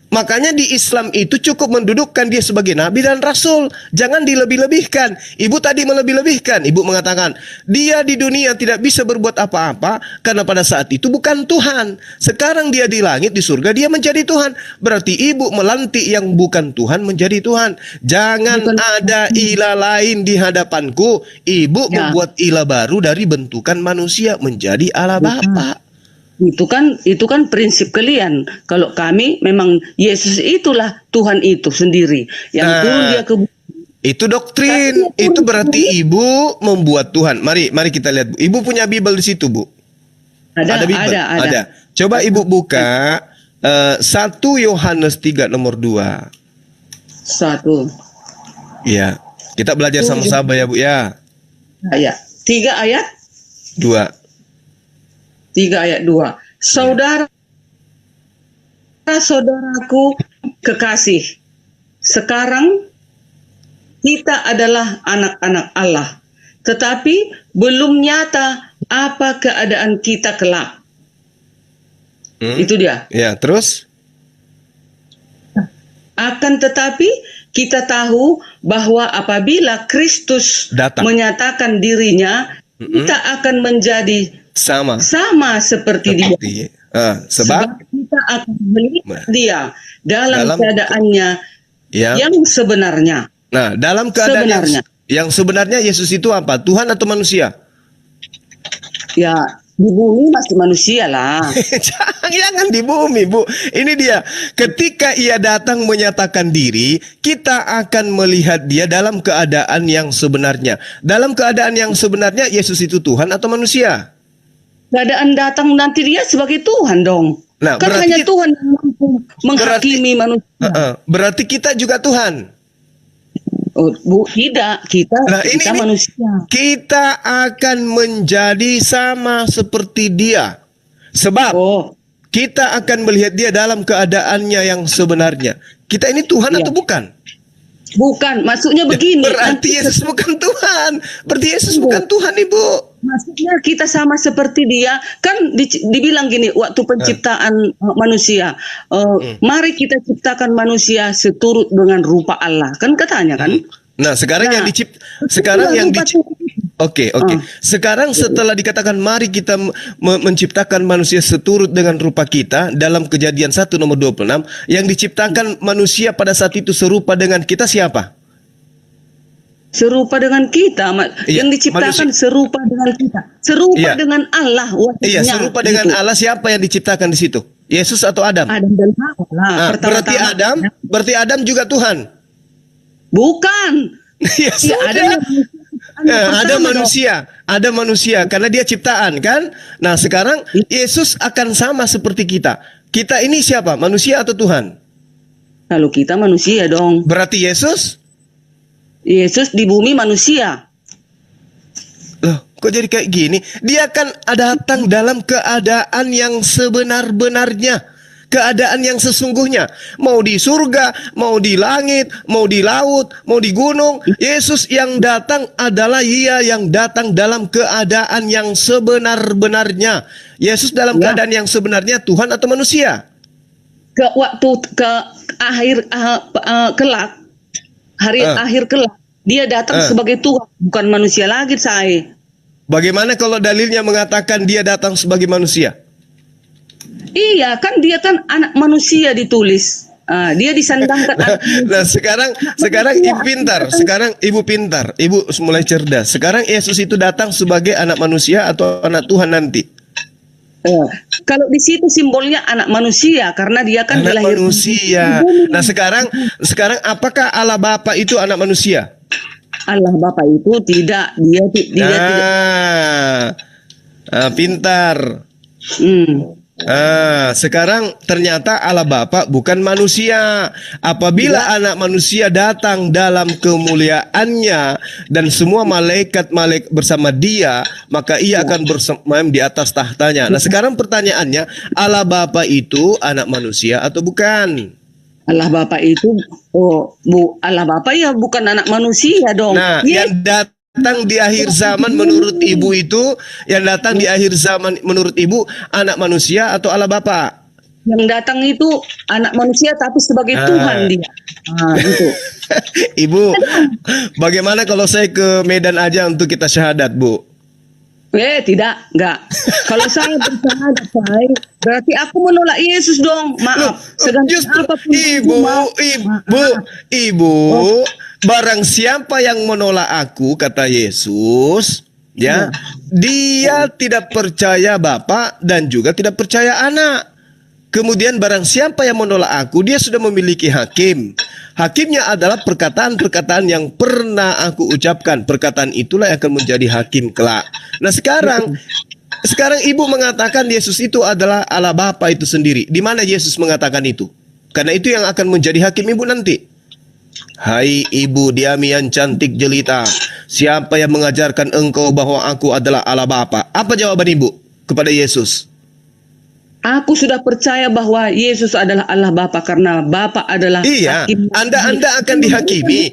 Makanya di Islam itu cukup mendudukkan dia sebagai nabi dan rasul. Jangan dilebih-lebihkan. Ibu tadi melebih-lebihkan. Ibu mengatakan dia di dunia tidak bisa berbuat apa-apa karena pada saat itu bukan Tuhan. Sekarang dia di langit, di surga, dia menjadi Tuhan. Berarti ibu melantik yang bukan Tuhan menjadi Tuhan. Jangan ada ilah lain di hadapanku. Ibu membuat ilah baru dari bentukan manusia menjadi Allah Bapa. Itu kan prinsip kalian. Kalau kami memang Yesus itulah Tuhan itu sendiri yang turun dia ke bumi. Itu doktrin. Itu berarti ibu membuat Tuhan. Mari kita lihat. Ibu punya Bible di situ, Bu. Ada Bible. Ada. Coba ibu buka 1 Yohanes 3 nomor 2. 1 Iya. Kita belajar sama-sama ya, Bu ya. ayat 3 ayat 2. 3 ayat 2. Saudara-saudaraku kekasih, sekarang kita adalah anak-anak Allah, tetapi belum nyata apa keadaan kita kelak. Itu dia. Ya, terus? Akan tetapi kita tahu bahwa apabila Kristus Datang. menyatakan dirinya, kita akan menjadi Sama. seperti dia. Sebab kita akan melihat dia dalam Dalam- keadaannya ya. yang sebenarnya. Nah, dalam keadaan Sebenarnya. yang sebenarnya Yesus itu apa? Tuhan atau manusia? Ya, di bumi masih manusia lah. Jangan di bumi, Bu. Ini dia. Ketika ia datang menyatakan diri, kita akan melihat dia dalam keadaan yang sebenarnya. Dalam keadaan yang sebenarnya, Yesus itu Tuhan atau manusia? Keadaan datang nanti dia sebagai Tuhan dong. Nah, Kan berarti hanya kita- Tuhan yang mampu menghakimi manusia. Berarti kita juga Tuhan. Oh, Bu, tidak. Kita Nah, ini- manusia. Kita akan menjadi sama seperti dia. Sebab Oh, kita akan melihat dia dalam keadaannya yang sebenarnya. Kita ini Tuhan Iya. atau bukan? bukan. Maksudnya begini. Berarti nanti Yesus bukan Tuhan. Berarti Yesus bukan Tuhan, Ibu. Maksudnya kita sama seperti dia. Kan dibilang gini waktu penciptaan manusia. Mari kita ciptakan manusia seturut dengan rupa Allah. Kan katanya kan. Nah, sekarang Nah, yang sekarang yang rupa Oke. Sekarang setelah dikatakan mari kita menciptakan manusia seturut dengan rupa kita dalam Kejadian 1 nomor 26, yang diciptakan manusia pada saat itu serupa dengan kita siapa? serupa dengan kita. Iya, Yang diciptakan manusia. serupa dengan kita. Serupa Iya. dengan Allah. Iya, wajahnya, serupa dengan gitu. Allah. Siapa yang diciptakan di situ? Yesus atau Adam? Adam dan Hawa lah. Nah, berarti pertama-tama. Adam juga Tuhan. Bukan. Ya Ya, sudah. ada yang Ada pertama manusia, ada manusia karena dia ciptaan kan. Nah, sekarang Yesus akan sama seperti kita. Kita ini siapa? Manusia atau Tuhan? Kalau kita manusia dong. Berarti Yesus? Yesus di bumi manusia. Loh, kok jadi kayak gini? Dia akan datang dalam keadaan yang sebenar-benarnya. Keadaan yang sesungguhnya. Mau di surga, mau di langit, mau di laut, mau di gunung. Yesus yang datang adalah Ia yang datang dalam keadaan yang sebenar-benarnya. Yesus dalam Ya. keadaan yang sebenarnya Tuhan atau manusia? Ke akhir kelak, hari akhir kelak, dia datang sebagai Tuhan, bukan manusia lagi, saya. Bagaimana kalau dalilnya mengatakan dia datang sebagai manusia? Iya, kan dia kan anak manusia ditulis. Dia disandangkan anak Nah, sekarang ibu pintar, sekarang ibu pintar, ibu mulai cerdas. Sekarang Yesus itu datang sebagai anak manusia atau anak Tuhan nanti? Kalau di situ simbolnya anak manusia karena dia kan Anak dilahirkan manusia. Nah, sekarang apakah Allah Bapa itu anak manusia? Allah Bapa itu tidak, dia tidak. Pintar. Hmm. Sekarang ternyata Allah Bapa bukan manusia. Apabila anak manusia datang dalam kemuliaannya dan semua malaikat bersama dia, maka ia akan bersemayam di atas tahtanya. Nah, sekarang pertanyaannya, Allah Bapa itu anak manusia atau bukan? Allah Bapa itu Allah Bapa ya bukan anak manusia dong. Nah, yang datang di akhir zaman menurut ibu itu, yang datang di akhir zaman menurut ibu anak manusia atau Allah Bapa? Yang datang itu anak manusia tapi sebagai Tuhan dia. Gitu. Ibu, bagaimana kalau saya ke Medan aja untuk kita syahadat, Bu? Enggak. Kalau saya bersyahadat, saya berarti aku menolak Yesus dong. Maaf. Justru apapun ibu, barang siapa yang menolak aku, kata Yesus, ya, dia tidak percaya Bapa dan juga tidak percaya Anak. Kemudian barang siapa yang menolak aku, dia sudah memiliki hakim. Hakimnya adalah perkataan-perkataan yang pernah aku ucapkan. Perkataan itulah yang akan menjadi hakim kelak. Nah, sekarang ibu mengatakan Yesus itu adalah Allah Bapa itu sendiri. Di mana Yesus mengatakan itu? Karena itu yang akan menjadi hakim ibu nanti. Hai ibu Diami yang cantik jelita, siapa yang mengajarkan engkau bahwa aku adalah Allah Bapa? Apa jawaban ibu kepada Yesus? Aku sudah percaya bahwa Yesus adalah Allah Bapa karena Bapa adalah Iya, hakim. Anda akan dihakimi.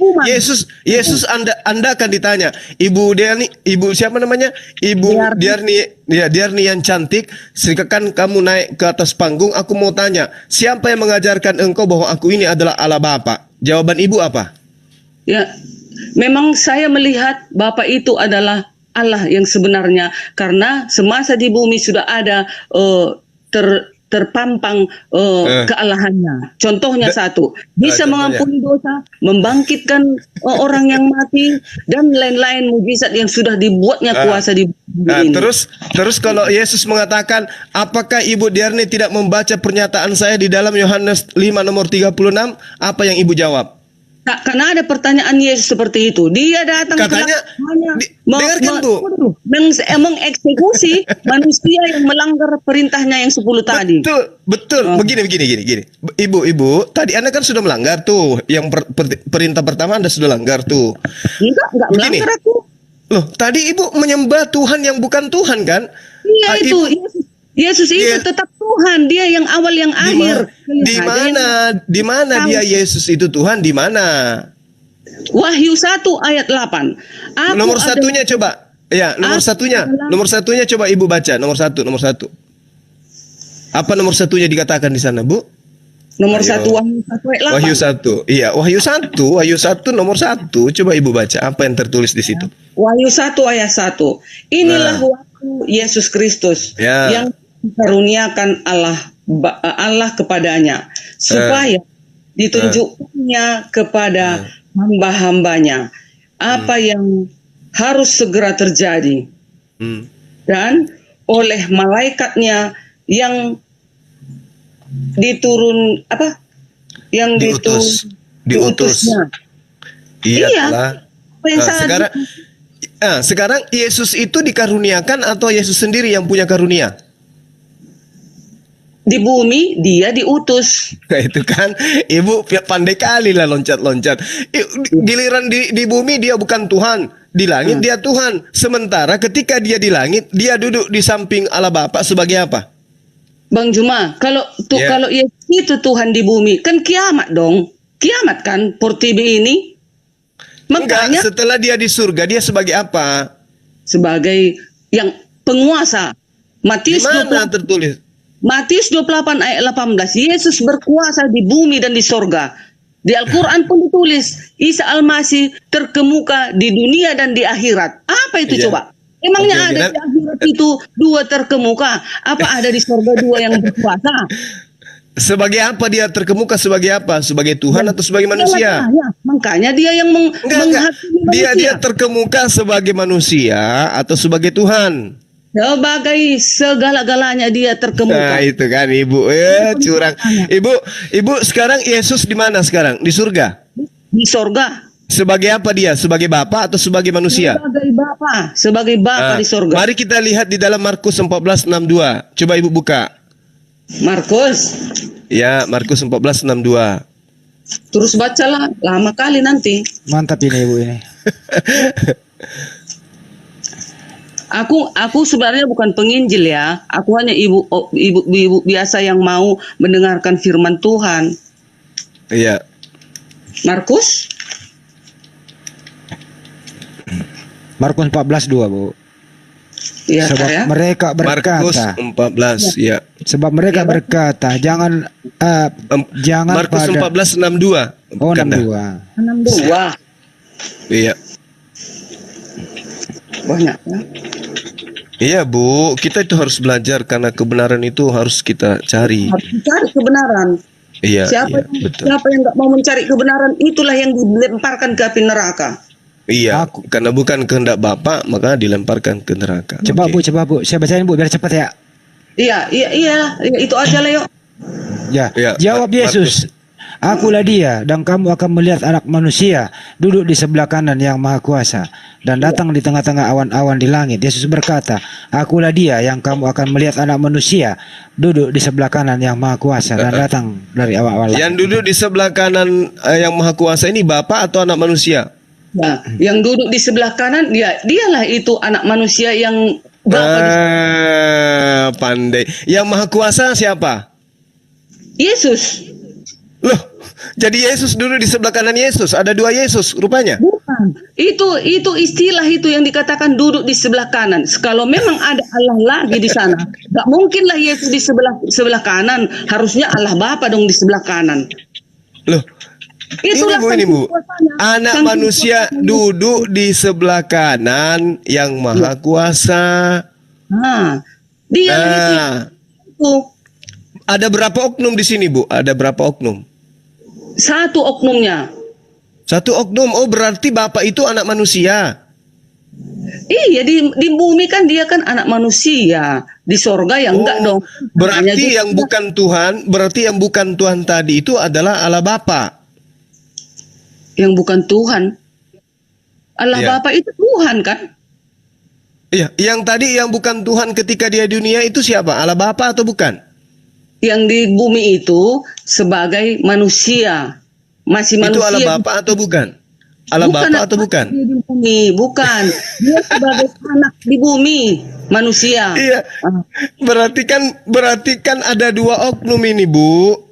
Yesus Anda akan ditanya. Ibu Diani, ibu siapa namanya? Ibu Diarni, ya Diarni yang cantik. Silakan kamu naik ke atas panggung. Aku mau tanya, siapa yang mengajarkan engkau bahwa aku ini adalah Allah Bapa? Jawaban ibu apa? Ya, memang saya melihat Bapa itu adalah Allah yang sebenarnya karena semasa di bumi sudah ada terpampang kealahannya. Contohnya satu, bisa mengampuni dosa, membangkitkan orang yang mati, dan lain-lain mujizat yang sudah dibuatnya kuasa di bumi ini. Terus kalau Yesus mengatakan, apakah Ibu Diarni tidak membaca pernyataan saya di dalam Yohanes 5 nomor 36? Apa yang ibu jawab? Karena ada pertanyaan Yesus seperti itu. Dia datang Katanya, dengarkan Bu. mengeksekusi manusia yang melanggar perintahnya yang 10 tadi. Betul. Begini. Ibu, tadi Anda kan sudah melanggar tuh. Yang perintah pertama Anda sudah langgar tuh. Enggak Begini. melanggar aku. Loh, tadi Ibu menyembah Tuhan yang bukan Tuhan kan? Iya itu. Yesus itu tetap Tuhan, dia yang awal yang akhir. Di mana dia Yesus itu Tuhan? Di mana? Wahyu 1 ayat 8. Nomor satunya coba. Ya, nomor satunya. Nomor satunya coba ibu baca. Nomor satu. Apa nomor satunya dikatakan di sana, Bu? Nomor 1 Wahyu 1 ayat 8. Iya, Wahyu 1 nomor 1. Coba ibu baca apa yang tertulis di situ. Wahyu 1 ayat 1. Inilah waktu Yesus Kristus yang dikaruniakan Allah kepadanya supaya ditunjukkannya kepada hamba-hambanya apa yang harus segera terjadi dan oleh malaikatnya yang diutusnya. Iya. Sekarang Yesus itu dikaruniakan atau Yesus sendiri yang punya karunia? Di bumi dia diutus. Nah, itu kan ibu pandai kali lah loncat-loncat. Giliran di bumi dia bukan Tuhan, di langit dia Tuhan. Sementara ketika dia di langit, dia duduk di samping Allah Bapa sebagai apa? Bang Juma, kalau Yesus itu Tuhan di bumi, kan kiamat dong. Kiamat kan Portibi ini. Makanya setelah dia di surga dia sebagai apa? Sebagai yang penguasa. Matius 28 ayat 18. Yesus berkuasa di bumi dan di sorga. Di Al-Quran pun ditulis Isa Al-Masih terkemuka di dunia dan di akhirat. Apa itu coba? Emangnya ada di akhirat itu 2 terkemuka? Apa ada di sorga 2 yang berkuasa? Sebagai apa dia terkemuka? Sebagai apa? Sebagai Tuhan atau sebagai manusia? Makanya dia yang menghakimi manusia. Dia terkemuka sebagai manusia atau sebagai Tuhan? Sebagai segala-galanya dia terkemuka. Nah, itu kan ibu, curang. Ibu sekarang Yesus di mana sekarang? Di surga? Di surga. Sebagai apa dia? Sebagai Bapa atau sebagai manusia? Sebagai Bapa di surga. Mari kita lihat di dalam Markus 14:62. Coba ibu buka. Markus. Ya, Markus 14:62. Terus bacalah, lama kali nanti. Mantap ini ibu ini. Aku sebenarnya bukan penginjil ya. Aku hanya ibu biasa yang mau mendengarkan firman Tuhan. Iya. Markus 14:2, Bu. Ya, sebab mereka berkata. Markus 14, ya. Sebab mereka berkata, jangan Markus 14:62. Oh, 62. Iya. Banyak ya. Iya Bu, kita itu harus belajar karena kebenaran itu harus kita cari. Harus mencari kebenaran. Iya. Siapa Betul. yang nggak mau mencari kebenaran, itulah yang dilemparkan ke api neraka. Iya. Karena bukan kehendak Bapa, maka dilemparkan ke neraka. Coba Bu, saya bacain Bu biar cepat ya. Iya, itu aja lah yuk. Ya. Jawab Yesus, Akulah dia, dan kamu akan melihat anak manusia duduk di sebelah kanan yang maha kuasa dan datang di tengah-tengah awan-awan di langit. Yesus berkata, akulah dia yang kamu akan melihat anak manusia duduk di sebelah kanan yang maha kuasa dan datang dari awan-awan langit. Yang duduk di sebelah kanan yang maha kuasa ini Bapa atau anak manusia? Nah, yang duduk di sebelah kanan dialah itu anak manusia yang Pandai. Yang maha kuasa siapa? Yesus. Loh, jadi Yesus duduk di sebelah kanan Yesus. Ada dua Yesus rupanya. Bukan. Itu istilah itu yang dikatakan duduk di sebelah kanan. Kalau memang ada Allah lagi di sana, nggak mungkinlah Yesus di sebelah kanan. Harusnya Allah Bapa dong di sebelah kanan. Loh, Itulah ini bu, kuasanya. anak Saking manusia kuasanya. duduk di sebelah kanan yang maha kuasa. Nah, dia itu Ada berapa oknum di sini bu? Ada berapa oknum? satu oknumnya. Satu oknum. Oh, berarti Bapak itu anak manusia. Iya, di bumi kan dia kan anak manusia, di sorga ya enggak dong. Hanya Berarti dia- yang bukan Tuhan, berarti yang bukan Tuhan tadi itu adalah Allah Bapa. yang bukan Tuhan. Allah Iya. Bapa itu Tuhan kan? Iya, yang tadi yang bukan Tuhan ketika dia di dunia itu siapa? Allah Bapa atau bukan? Yang di bumi itu sebagai manusia, masih Itu manusia. Allah Bapa atau bukan? Allah Bapa atau bukan? Dia di bumi, bukan. Dia sebagai anak di bumi, manusia. Iya. Ah. Berarti kan ada dua oknum ini, Bu.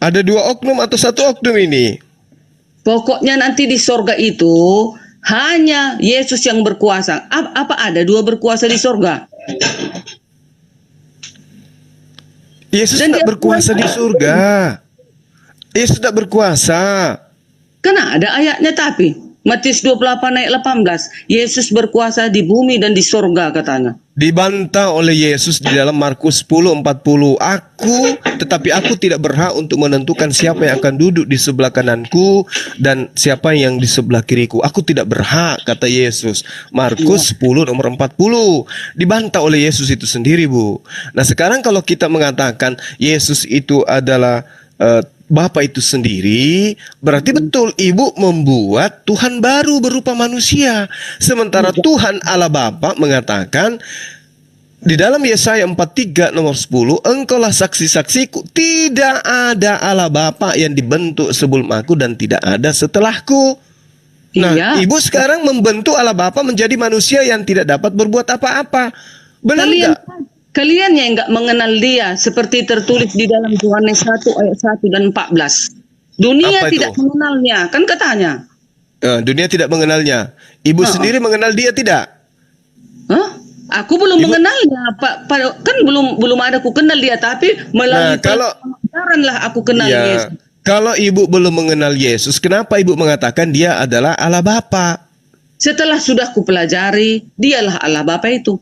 Ada dua oknum atau satu oknum ini? Pokoknya nanti di sorga itu hanya Yesus yang berkuasa. Apa ada dua berkuasa di sorga? Yesus Dan tidak dia berkuasa di surga. Yesus tidak berkuasa. Kan ada ayatnya tapi. Matius 28 ayat 18. Yesus berkuasa di bumi dan di sorga katanya. Dibantah oleh Yesus di dalam Markus 10:40. Tetapi aku tidak berhak untuk menentukan siapa yang akan duduk di sebelah kananku dan siapa yang di sebelah kiriku. Aku tidak berhak, kata Yesus. Markus 10 nomor 40. Dibantah oleh Yesus itu sendiri, Bu. Nah, sekarang kalau kita mengatakan Yesus itu adalah Bapa itu sendiri, berarti betul Ibu membuat Tuhan baru berupa manusia. Sementara Tuhan Allah Bapa mengatakan di dalam Yesaya 43 nomor 10, engkaulah saksi-saksiku, tidak ada Allah Bapa yang dibentuk sebelum aku dan tidak ada setelahku. Nah, Iya. Ibu sekarang membentuk Allah Bapa menjadi manusia yang tidak dapat berbuat apa-apa. Benar Kalian enggak? kalian yang enggak mengenal dia seperti tertulis di dalam Yohanes 1 ayat 1 dan 14. Dunia Apa itu? tidak mengenalnya, kan katanya. Dunia tidak mengenalnya. Ibu sendiri mengenal dia tidak? Hah? Aku belum Ibu- mengenalnya, kan belum ada aku kenal dia, tapi melalui kalau- pengajaran lah aku kenal Ya, Yesus. kalau Ibu belum mengenal Yesus, kenapa Ibu mengatakan dia adalah Allah Bapa? Setelah sudah kupelajari, dialah Allah Bapa itu.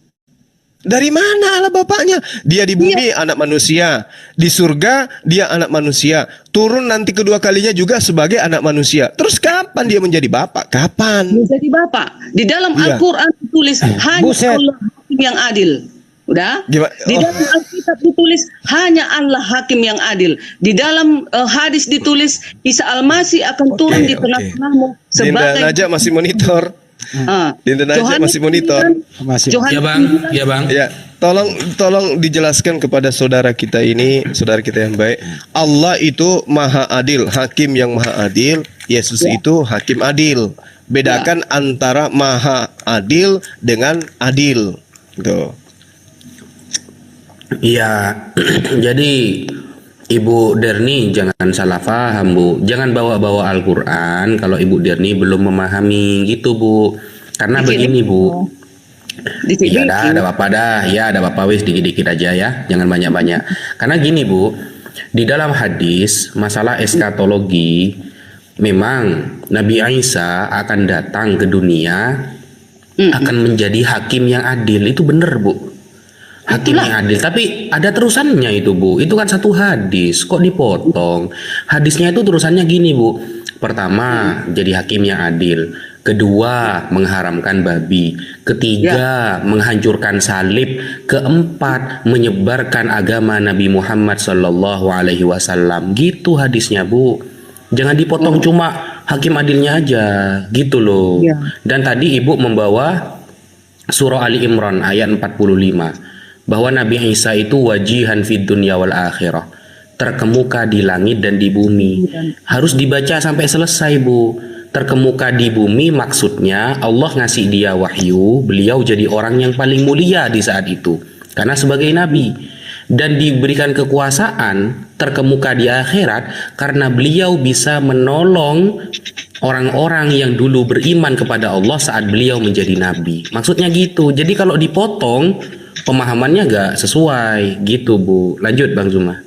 Dari mana Allah Bapaknya? Dia di bumi anak manusia, di surga dia anak manusia, turun nanti kedua kalinya juga sebagai anak manusia. Terus kapan dia menjadi Bapa? Kapan? Menjadi Bapa. Di dalam Iya. Al-Quran ditulis hanya Buset. Allah hakim yang adil. Udah? Gimana? Di dalam Alkitab ditulis hanya Allah hakim yang adil. Di dalam hadis ditulis Isa Al-Masih akan turun di oke. tengah-tengahmu Dinda sebagai Najak masih monitor. Yohanes Dinda Najak masih monitor. 9, Masih. Yohanes Ya bang, 9, ya bang. Ya, tolong dijelaskan kepada saudara kita ini, saudara kita yang baik. Allah itu maha adil, hakim yang maha adil. Yesus itu hakim adil. Bedakan antara maha adil dengan adil. Tuh. Iya, jadi Ibu Derni jangan salah paham, Bu. Jangan bawa-bawa Al-Quran kalau Ibu Derni belum memahami gitu, Bu. Karena begini, Bu. Iya dah, ada apa dah. Ya, ada apa wis dikit-dikit aja ya. Jangan banyak-banyak. Karena gini, Bu. Di dalam hadis masalah eskatologi, memang Nabi Isa akan datang ke dunia akan menjadi hakim yang adil. Itu benar, Bu. Hakim yang adil, tapi ada terusannya itu, Bu. Itu kan satu hadis, kok dipotong? Hadisnya itu terusannya gini, Bu. Pertama, jadi hakim yang adil. Kedua, mengharamkan babi. Ketiga, menghancurkan salib. Keempat, menyebarkan agama Nabi Muhammad Sallallahu Alaihi Wasallam. Gitu hadisnya, Bu. Jangan dipotong cuma hakim adilnya aja, gitu loh. Ya. Dan tadi Ibu membawa surah Ali Imran ayat 45 bahwa Nabi Isa itu wajihan fid dunya wal akhirah, terkemuka di langit dan di bumi. Harus dibaca sampai selesai, Bu. Terkemuka di bumi maksudnya Allah ngasih dia wahyu, beliau jadi orang yang paling mulia di saat itu karena sebagai nabi, dan diberikan kekuasaan terkemuka di akhirat karena beliau bisa menolong orang-orang yang dulu beriman kepada Allah saat beliau menjadi nabi. Maksudnya gitu. Jadi kalau dipotong pemahamannya gak sesuai gitu, Bu. Lanjut Bang Zuma.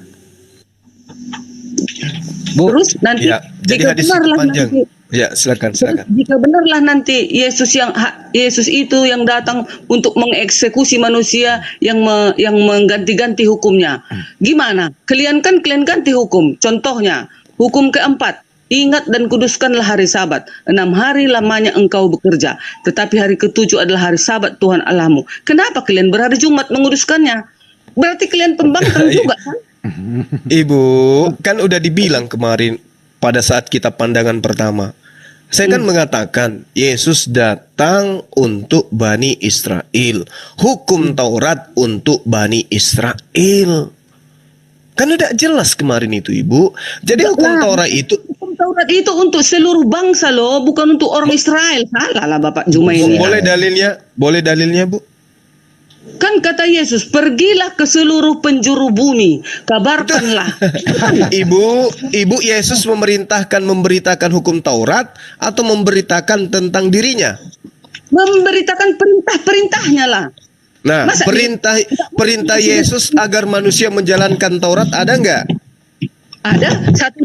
Bu, Terus nanti ya, jadi jika hadis itu benarlah panjang. nanti Ya, silakan. jika benarlah nanti Yesus itu yang datang untuk mengeksekusi manusia yang mengganti-ganti hukumnya. Gimana? Kalian ganti hukum. Contohnya, hukum keempat, ingat dan kuduskanlah hari Sabat. 6 hari lamanya engkau bekerja, tetapi hari ketujuh adalah hari Sabat Tuhan Allahmu. Kenapa kalian berhari Jumat menguduskannya? Berarti kalian pembangkang juga kan? Ibu, kan udah dibilang kemarin pada saat kita pandangan pertama. Saya kan mengatakan Yesus datang untuk Bani Israel. Hukum Taurat untuk Bani Israel. Kan udah jelas kemarin itu, Ibu. Jadi hukum Taurat itu Hukum Taurat itu untuk seluruh bangsa loh, bukan untuk orang Israel. Salah lah Bapak Juma ini. boleh dalilnya? Boleh dalilnya, Bu? Kan kata Yesus, pergilah ke seluruh penjuru bumi, kabarkanlah. Ibu Yesus memberitakan hukum Taurat atau memberitakan tentang dirinya? Memberitakan perintah-perintahnya lah. Nah, Masa perintah Yesus agar manusia menjalankan Taurat ada nggak? Ada 1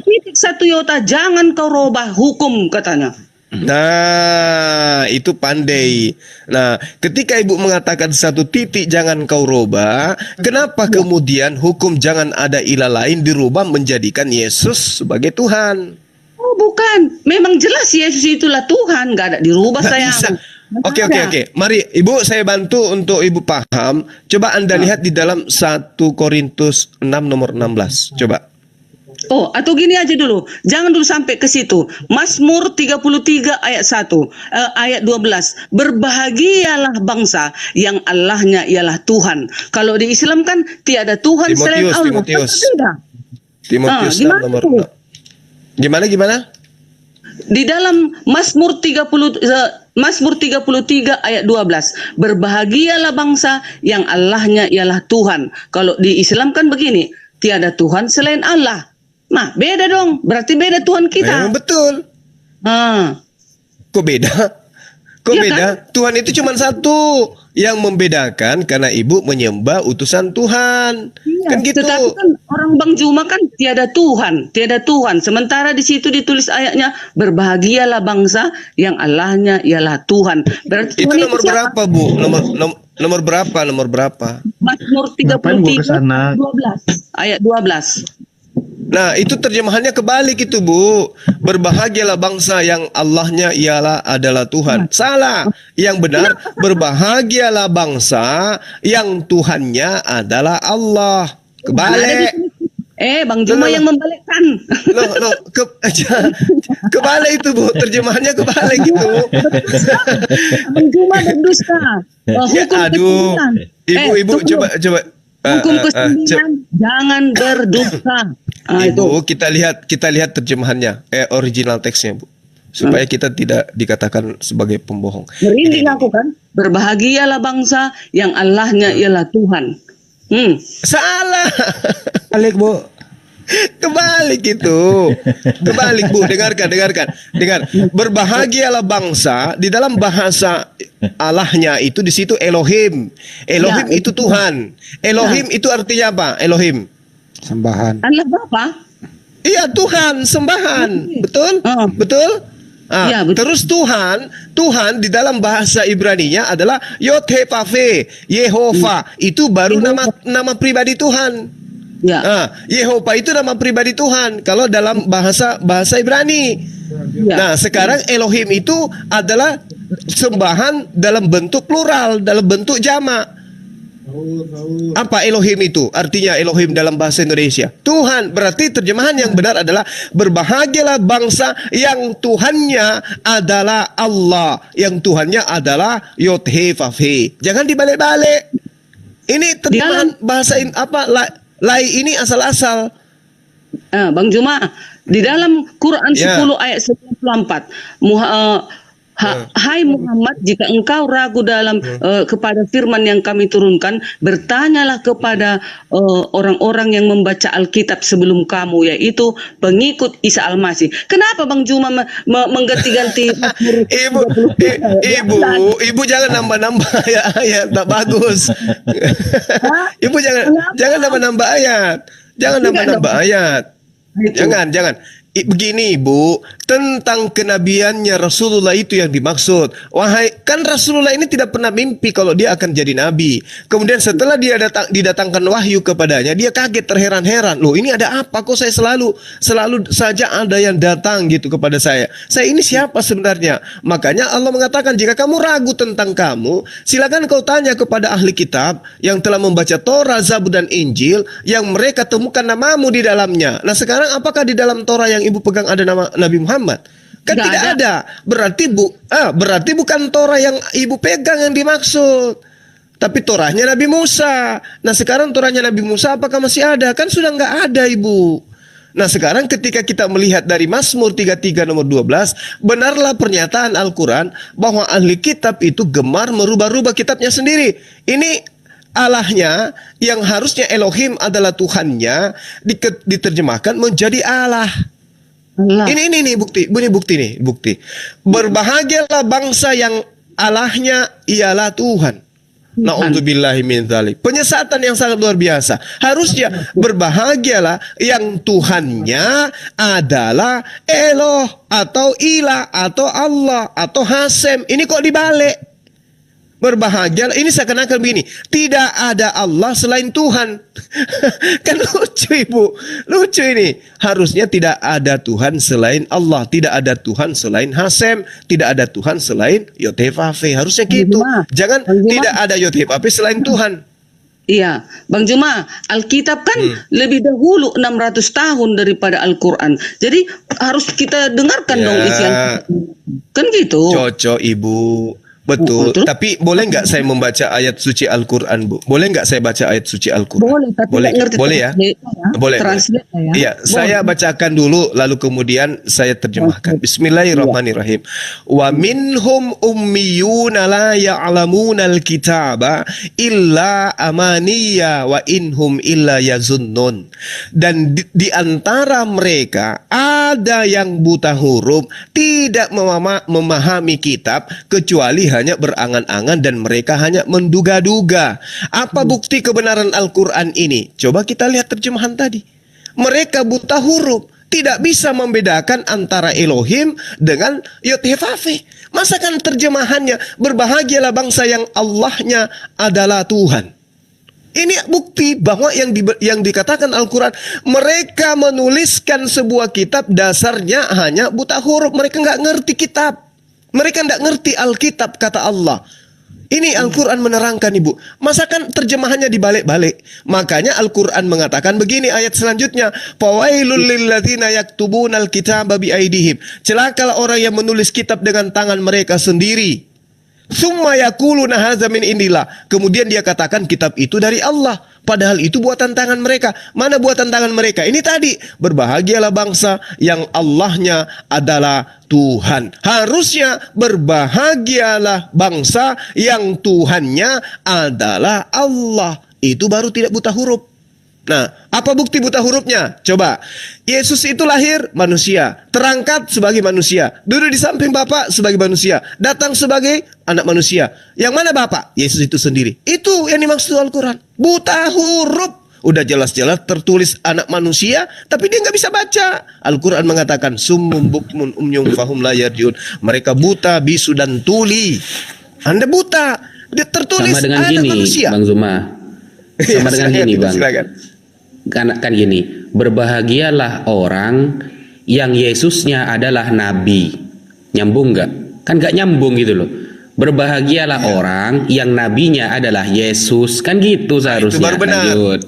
iota, jangan kau robah hukum katanya. Nah, itu pandai. Nah, ketika Ibu mengatakan 1 titik jangan kau robah, kenapa kemudian hukum jangan ada ilah lain dirubah menjadikan Yesus sebagai Tuhan? Oh bukan, memang jelas Yesus itulah Tuhan, nggak ada dirubah Nggak sayang. bisa. Nggak Oke. ada. Mari Ibu saya bantu untuk Ibu paham. Coba Anda lihat di dalam 1 Korintus 6 nomor 16. Coba. Oh, atau gini aja dulu. Jangan dulu sampai ke situ. Mazmur 33 ayat 1, ayat 12. Berbahagialah bangsa yang Allahnya ialah Tuhan. Kalau di Islam kan tiada Tuhan selain Allah. Timotius. Beda. Timotius 6 gimana nomor tuh? 6. Gimana? Di dalam Mazmur 33 ayat 12. Berbahagialah bangsa yang Allahnya ialah Tuhan. Kalau di Islam kan begini, tiada Tuhan selain Allah. Nah, beda dong. Berarti beda Tuhan kita. Memang betul. Kok beda? Iya Beda? Tuhan itu cuma satu. Yang membedakan karena Ibu menyembah utusan Tuhan. Iya, Kan gitu. tetapi kan orang Bang Juma kan tiada Tuhan. Sementara di situ ditulis ayatnya, berbahagialah bangsa yang Allahnya ialah Tuhan. Berarti Itu Tuhan nomor siapa? berapa, Bu? Nomor berapa? Mazmur Ngapain gua 33 kesana? 12 ayat 12. Nah, itu terjemahannya kebalik itu, Bu. Berbahagialah bangsa yang Allahnya adalah Tuhan. Salah. Yang benar, berbahagialah bangsa yang Tuhannya adalah Allah. Kebalik. Bang Juma yang membalikkan. Kebalik itu, Bu. Terjemahannya kebalik itu. Bang Juma berdusta. Hukum Aduh. ke-9. Ibu coba Hukum ke-9, jangan berdusta. Ibu, kita lihat terjemahannya, original teksnya, Bu. Supaya kita tidak dikatakan sebagai pembohong. Merinding aku kan. Berbahagialah bangsa yang Allahnya ialah Tuhan. Salah. Balik, Bu. Kebalik itu. Kebalik, Bu. Dengar. Berbahagialah bangsa di dalam bahasa Allahnya itu di situ Elohim. Elohim Ya, itu Tuhan. Elohim itu artinya apa? Elohim. Sembahan. Allah Bapa. Iya, Tuhan, sembahan. Betul? Betul? Ya, betul. Terus Tuhan di dalam bahasa Ibrani-nya adalah Yod-He-Vav-He, Yehova. Itu baru nama pribadi Tuhan. Ya. Yehova itu nama pribadi Tuhan kalau dalam bahasa Ibrani. Ya. Nah, sekarang Elohim itu adalah sembahan dalam bentuk plural, dalam bentuk jamak. Apa Elohim itu? Artinya Elohim dalam bahasa Indonesia Tuhan. Berarti terjemahan yang benar adalah berbahagialah bangsa yang Tuhannya adalah Allah, yang Tuhannya adalah Yod-He-Vav-He. Jangan dibalik-balik. Ini terjemahan bahasa lai ini asal-asal. Bang Juma, di dalam Quran Ya. 10 ayat 94, hai Muhammad, jika engkau ragu dalam kepada firman yang kami turunkan, bertanyalah kepada orang-orang yang membaca Alkitab sebelum kamu, yaitu pengikut Isa Al-Masih. Kenapa Bang Juma mengganti-ganti? Ibu jangan nambah-nambah ayat tak bagus. Ibu jangan nambah-nambah ayat. Jangan nambah-nambah ayat. Jangan. Begini Ibu, tentang kenabiannya Rasulullah itu yang dimaksud. Kan Rasulullah ini tidak pernah mimpi kalau dia akan jadi nabi. Kemudian setelah dia didatangkan wahyu kepadanya, dia kaget, terheran-heran. Loh, ini ada apa? Kok saya selalu saja ada yang datang gitu kepada saya. Saya ini siapa sebenarnya? Makanya Allah mengatakan, jika kamu ragu tentang kamu, silakan kau tanya kepada ahli kitab yang telah membaca Torah, Zabur dan Injil, yang mereka temukan namamu di dalamnya. Nah, sekarang apakah di dalam Torah yang ibu pegang ada nama Nabi Muhammad? Kan tidak ada. Berarti bukan Torah yang ibu pegang yang dimaksud, tapi Torahnya Nabi Musa. Nah, sekarang Torahnya Nabi Musa apakah masih ada? Kan sudah nggak ada, Ibu. Nah, sekarang ketika kita melihat dari Mazmur 33 nomor 12, benarlah pernyataan Al-Quran bahwa ahli kitab itu gemar merubah-rubah kitabnya sendiri. Ini Allahnya yang harusnya Elohim adalah Tuhannya diterjemahkan menjadi Allah. Ini bukti. Berbahagialah bangsa yang Allahnya ialah Tuhan. Na'udzubillahi min dzalik. Penyesatan yang sangat luar biasa. Harusnya berbahagialah yang Tuhannya adalah Eloh atau Ilah atau Allah atau Hasem. Ini kok dibalik? Berbahagia, ini seakan-akan begini, tidak ada Allah selain Tuhan. Kan lucu Ibu, lucu ini. Harusnya tidak ada Tuhan selain Allah, tidak ada Tuhan selain Hasem, tidak ada Tuhan selain Yod-He-Vav-He. Harusnya gitu. Jangan tidak ada Yod-He-Vav-He selain Tuhan. Iya, Bang Juma, Alkitab kan lebih dahulu 600 tahun daripada Al-Quran. Jadi harus kita dengarkan dong isian. Kan gitu. Cocok Ibu. Betul, tapi boleh nggak saya membaca ayat suci Al-Quran, Bu? Boleh nggak saya baca ayat suci Al-Quran? Boleh, tapi boleh, ngerti boleh ya? Boleh. Translate ya. Iya, saya bacakan dulu, lalu kemudian saya terjemahkan. Bismillahirrahmanirrahim. Wa minhum ummiyuna la ya'lamunal kitaba illa amaniya wa inhum illa yazunnun. Dan di antara mereka ada yang buta huruf, tidak memahami kitab kecuali hanya berangan-angan dan mereka hanya menduga-duga. Apa bukti kebenaran Al-Quran ini? Coba kita lihat terjemahan tadi. Mereka buta huruf, tidak bisa membedakan antara Elohim dengan Yod-He-Vav-He. Masakan terjemahannya berbahagialah bangsa yang Allahnya adalah Tuhan. Ini bukti bahwa yang dikatakan Al-Quran, mereka menuliskan sebuah kitab dasarnya hanya buta huruf. Mereka nggak ngerti kitab. Mereka tidak ngerti Alkitab, kata Allah. Ini Al-Quran menerangkan Ibu. Masakan terjemahannya dibalik-balik. Makanya Al-Quran mengatakan begini ayat selanjutnya. Fawailul lilladzina yaktubunal kitaba biaidihim. Celakalah orang yang menulis kitab dengan tangan mereka sendiri. Summa yaquluna hadza min indillah. Kemudian dia katakan kitab itu dari Allah. Padahal itu buatan tangan mereka. Mana buatan tangan mereka? Ini tadi. Berbahagialah bangsa yang Allahnya adalah Tuhan. Harusnya berbahagialah bangsa yang Tuhannya adalah Allah. Itu baru tidak buta huruf. Nah, apa bukti buta hurufnya? Coba. Yesus itu lahir manusia, terangkat sebagai manusia, duduk di samping Bapa sebagai manusia, datang sebagai anak manusia. Yang mana Bapa? Yesus itu sendiri. Itu yang dimaksud Al-Quran. Buta huruf. Udah jelas-jelas tertulis anak manusia, tapi dia nggak bisa baca. Al-Quran mengatakan summum bukmun umyum fahum la yarjiun. Mereka buta, bisu dan tuli. Anda buta. Dia tertulis sama dengan anak gini, manusia. Bang Zuma. Sama dengan gini, Bang. Silakan. Kan gini, berbahagialah orang yang Yesusnya adalah nabi. Nyambung nggak? Kan nggak nyambung gitu loh. Berbahagialah orang yang nabinya adalah Yesus. Kan gitu seharusnya. baru benar. Lanjut.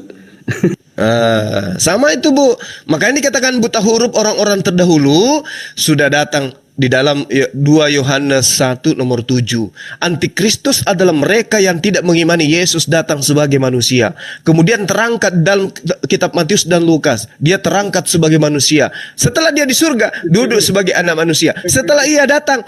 Sama itu Bu. Makanya dikatakan buta huruf orang-orang terdahulu sudah datang di dalam 2 Yohanes 1 nomor 7. Antikristus adalah mereka yang tidak mengimani Yesus datang sebagai manusia. Kemudian terangkat dalam kitab Matius dan Lukas. Dia terangkat sebagai manusia. Setelah dia di surga, duduk sebagai anak manusia. Setelah ia datang,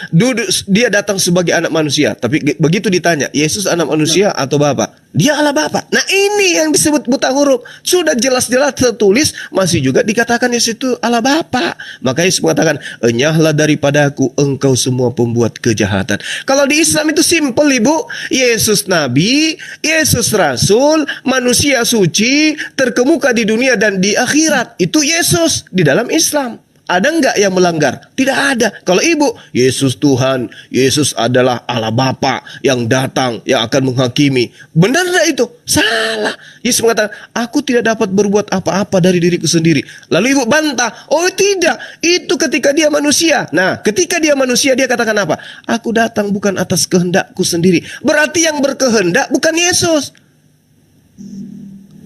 dia datang sebagai anak manusia. Tapi begitu ditanya, Yesus anak manusia atau Bapa? Dia Allah Bapa. Nah ini yang disebut buta huruf. Sudah jelas-jelas tertulis, masih juga dikatakan Yesus itu Allah Bapa. Maka Yesus mengatakan, enyahlah daripadaku engkau semua pembuat kejahatan. Kalau di Islam itu simpel Ibu. Yesus Nabi, Yesus Rasul, manusia suci, terkemuka di dunia dan di akhirat. Itu Yesus di dalam Islam. Ada nggak yang melanggar? Tidak ada. Kalau Ibu, Yesus Tuhan, Yesus adalah Allah Bapa yang datang, yang akan menghakimi. Benar tidak itu? Salah. Yesus mengatakan, aku tidak dapat berbuat apa-apa dari diriku sendiri. Lalu Ibu bantah, oh tidak, itu ketika dia manusia. Nah, ketika dia manusia, dia katakan apa? Aku datang bukan atas kehendakku sendiri. Berarti yang berkehendak bukan Yesus.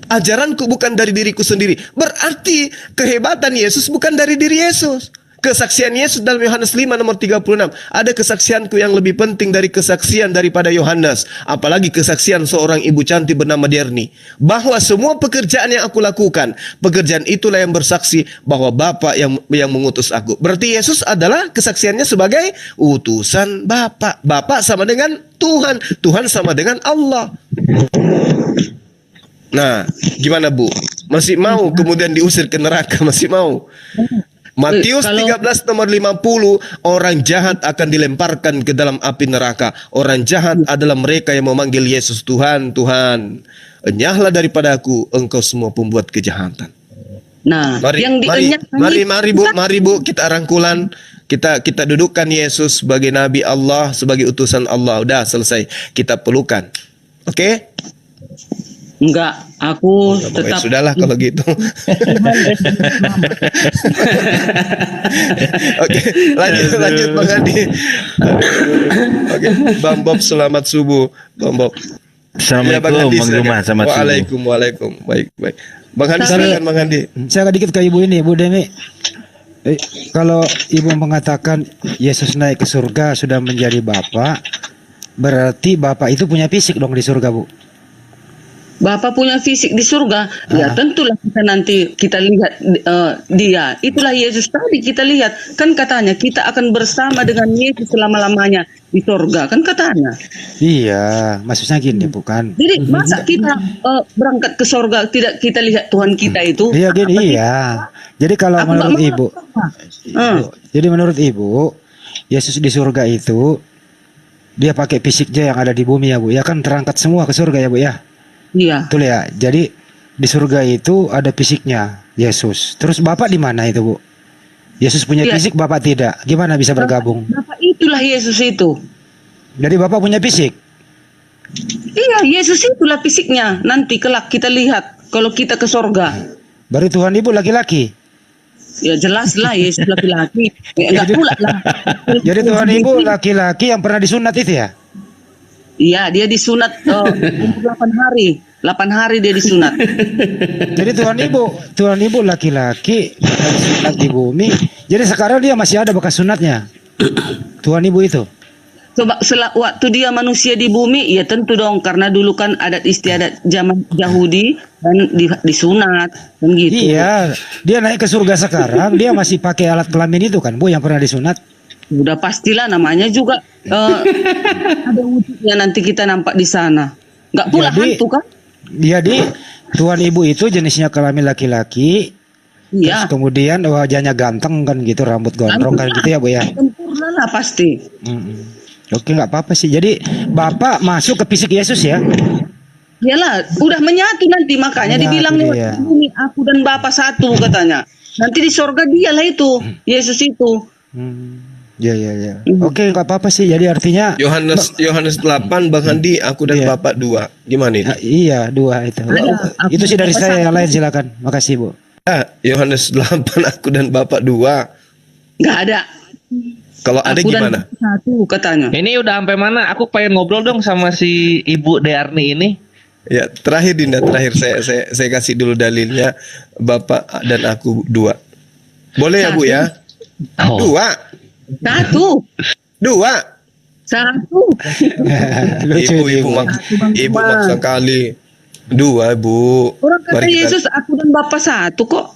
Ajaranku bukan dari diriku sendiri. Berarti kehebatan Yesus bukan dari diri Yesus. Kesaksian Yesus dalam Yohanes 5 nomor 36. Ada kesaksianku yang lebih penting dari kesaksian daripada Yohanes. Apalagi kesaksian seorang ibu cantik bernama Derni. Bahwa semua pekerjaan yang aku lakukan, pekerjaan itulah yang bersaksi bahwa Bapa yang mengutus aku. Berarti Yesus adalah kesaksiannya sebagai utusan Bapa. Bapa sama dengan Tuhan. Tuhan sama dengan Allah. Nah, gimana Bu? Masih mau kemudian diusir ke neraka? Masih mau? Matius 13 nomor 50, orang jahat akan dilemparkan ke dalam api neraka. Orang jahat adalah mereka yang memanggil Yesus Tuhan, Tuhan. Enyahlah daripadaku engkau semua pembuat kejahatan. Nah, yang mari Bu, kita rangkulan. Kita dudukkan Yesus sebagai Nabi Allah, sebagai utusan Allah. Udah selesai. Kita pelukan. Oke? Enggak, aku tetap. Sudahlah kalau gitu. Oke, lanjut Bang Andi. Oke, Bang Bob selamat subuh, Bang Bob. Assalamualaikum, Bang Juma, selamat subuh. Waalaikum. Baik. Bang Andi, silakan Bang Andi. Saya sedikit ke Ibu ini, Bu Demi. Kalau Ibu mengatakan Yesus naik ke surga sudah menjadi Bapa, berarti Bapa itu punya fisik dong di surga, Bu. Bapak punya fisik di surga, ya tentulah kita nanti kita lihat dia. Itulah Yesus tadi kita lihat. Kan katanya kita akan bersama dengan Yesus selama-lamanya di surga. Kan katanya. Iya, maksudnya gini bukan. Jadi masa kita berangkat ke surga tidak kita lihat Tuhan kita itu? Iya gini, iya. Jadi kalau menurut Ibu, jadi menurut Ibu, Yesus di surga itu dia pakai fisiknya yang ada di bumi ya Bu. Ya kan terangkat semua ke surga ya Bu ya. Iya. Betul ya. Jadi di surga itu ada fisiknya Yesus. Terus Bapak di mana itu, Bu? Yesus punya fisik, Bapak tidak. Gimana bisa bergabung? Bapak itulah Yesus itu. Jadi Bapak punya fisik. Iya, Yesus itulah fisiknya. Nanti kelak kita lihat kalau kita ke surga. Baru Tuhan Ibu laki-laki. Ya jelas lah Yesus laki-laki. Enggak pula lah. Jadi Tuhan Ibu laki-laki yang pernah disunat itu ya? Iya, dia disunat 8 hari. 8 hari dia disunat. Jadi Tuhan Ibu laki-laki disunat di bumi. Jadi sekarang dia masih ada bekas sunatnya. Tuhan Ibu itu. Coba waktu dia manusia di bumi, ya tentu dong karena dulu kan adat istiadat zaman Yahudi dan disunat kan gitu. Iya, dia naik ke surga sekarang, dia masih pakai alat kelamin itu kan, Bu, yang pernah disunat. Udah pastilah namanya juga ada wujudnya nanti kita nampak di sana. Enggak pula hantu kan? Jadi Tuhan Ibu itu jenisnya kelamin laki-laki. Iya. Terus kemudian wajahnya ganteng kan gitu, rambut gondrong kan gitu ya Bu ya. Sempurna lah pasti. Oke, nggak apa-apa sih. Jadi Bapak masuk ke fisik Yesus ya? Iyalah, udah menyatu nanti makanya dibilang lewat bumi aku dan Bapa satu katanya. Nanti di surga dialah itu, Yesus itu. Ya. Oke, nggak apa-apa sih. Jadi artinya Yohanes 8 Bang Andi, aku dan Bapak 2. Gimana itu? Iya, 2 itu. Itu sih dari saya, yang lain silakan. Makasih, Bu. Yohanes 8 aku dan Bapak 2. Nggak ada. Kalau ada Aku dan gimana? satu katanya. Ini udah sampai mana? Aku pengen ngobrol dong sama si Ibu Dearni ini. Ya, terakhir Dinda, terakhir saya kasih dulu dalilnya. Bapak dan aku 2. Boleh ya, Bu ya? Oh. 2. Satu. Lucu nih, Bu. Ibu maksa kali. 2, Bu. Orang kata Mari kita- Yesus aku dan Bapa satu kok.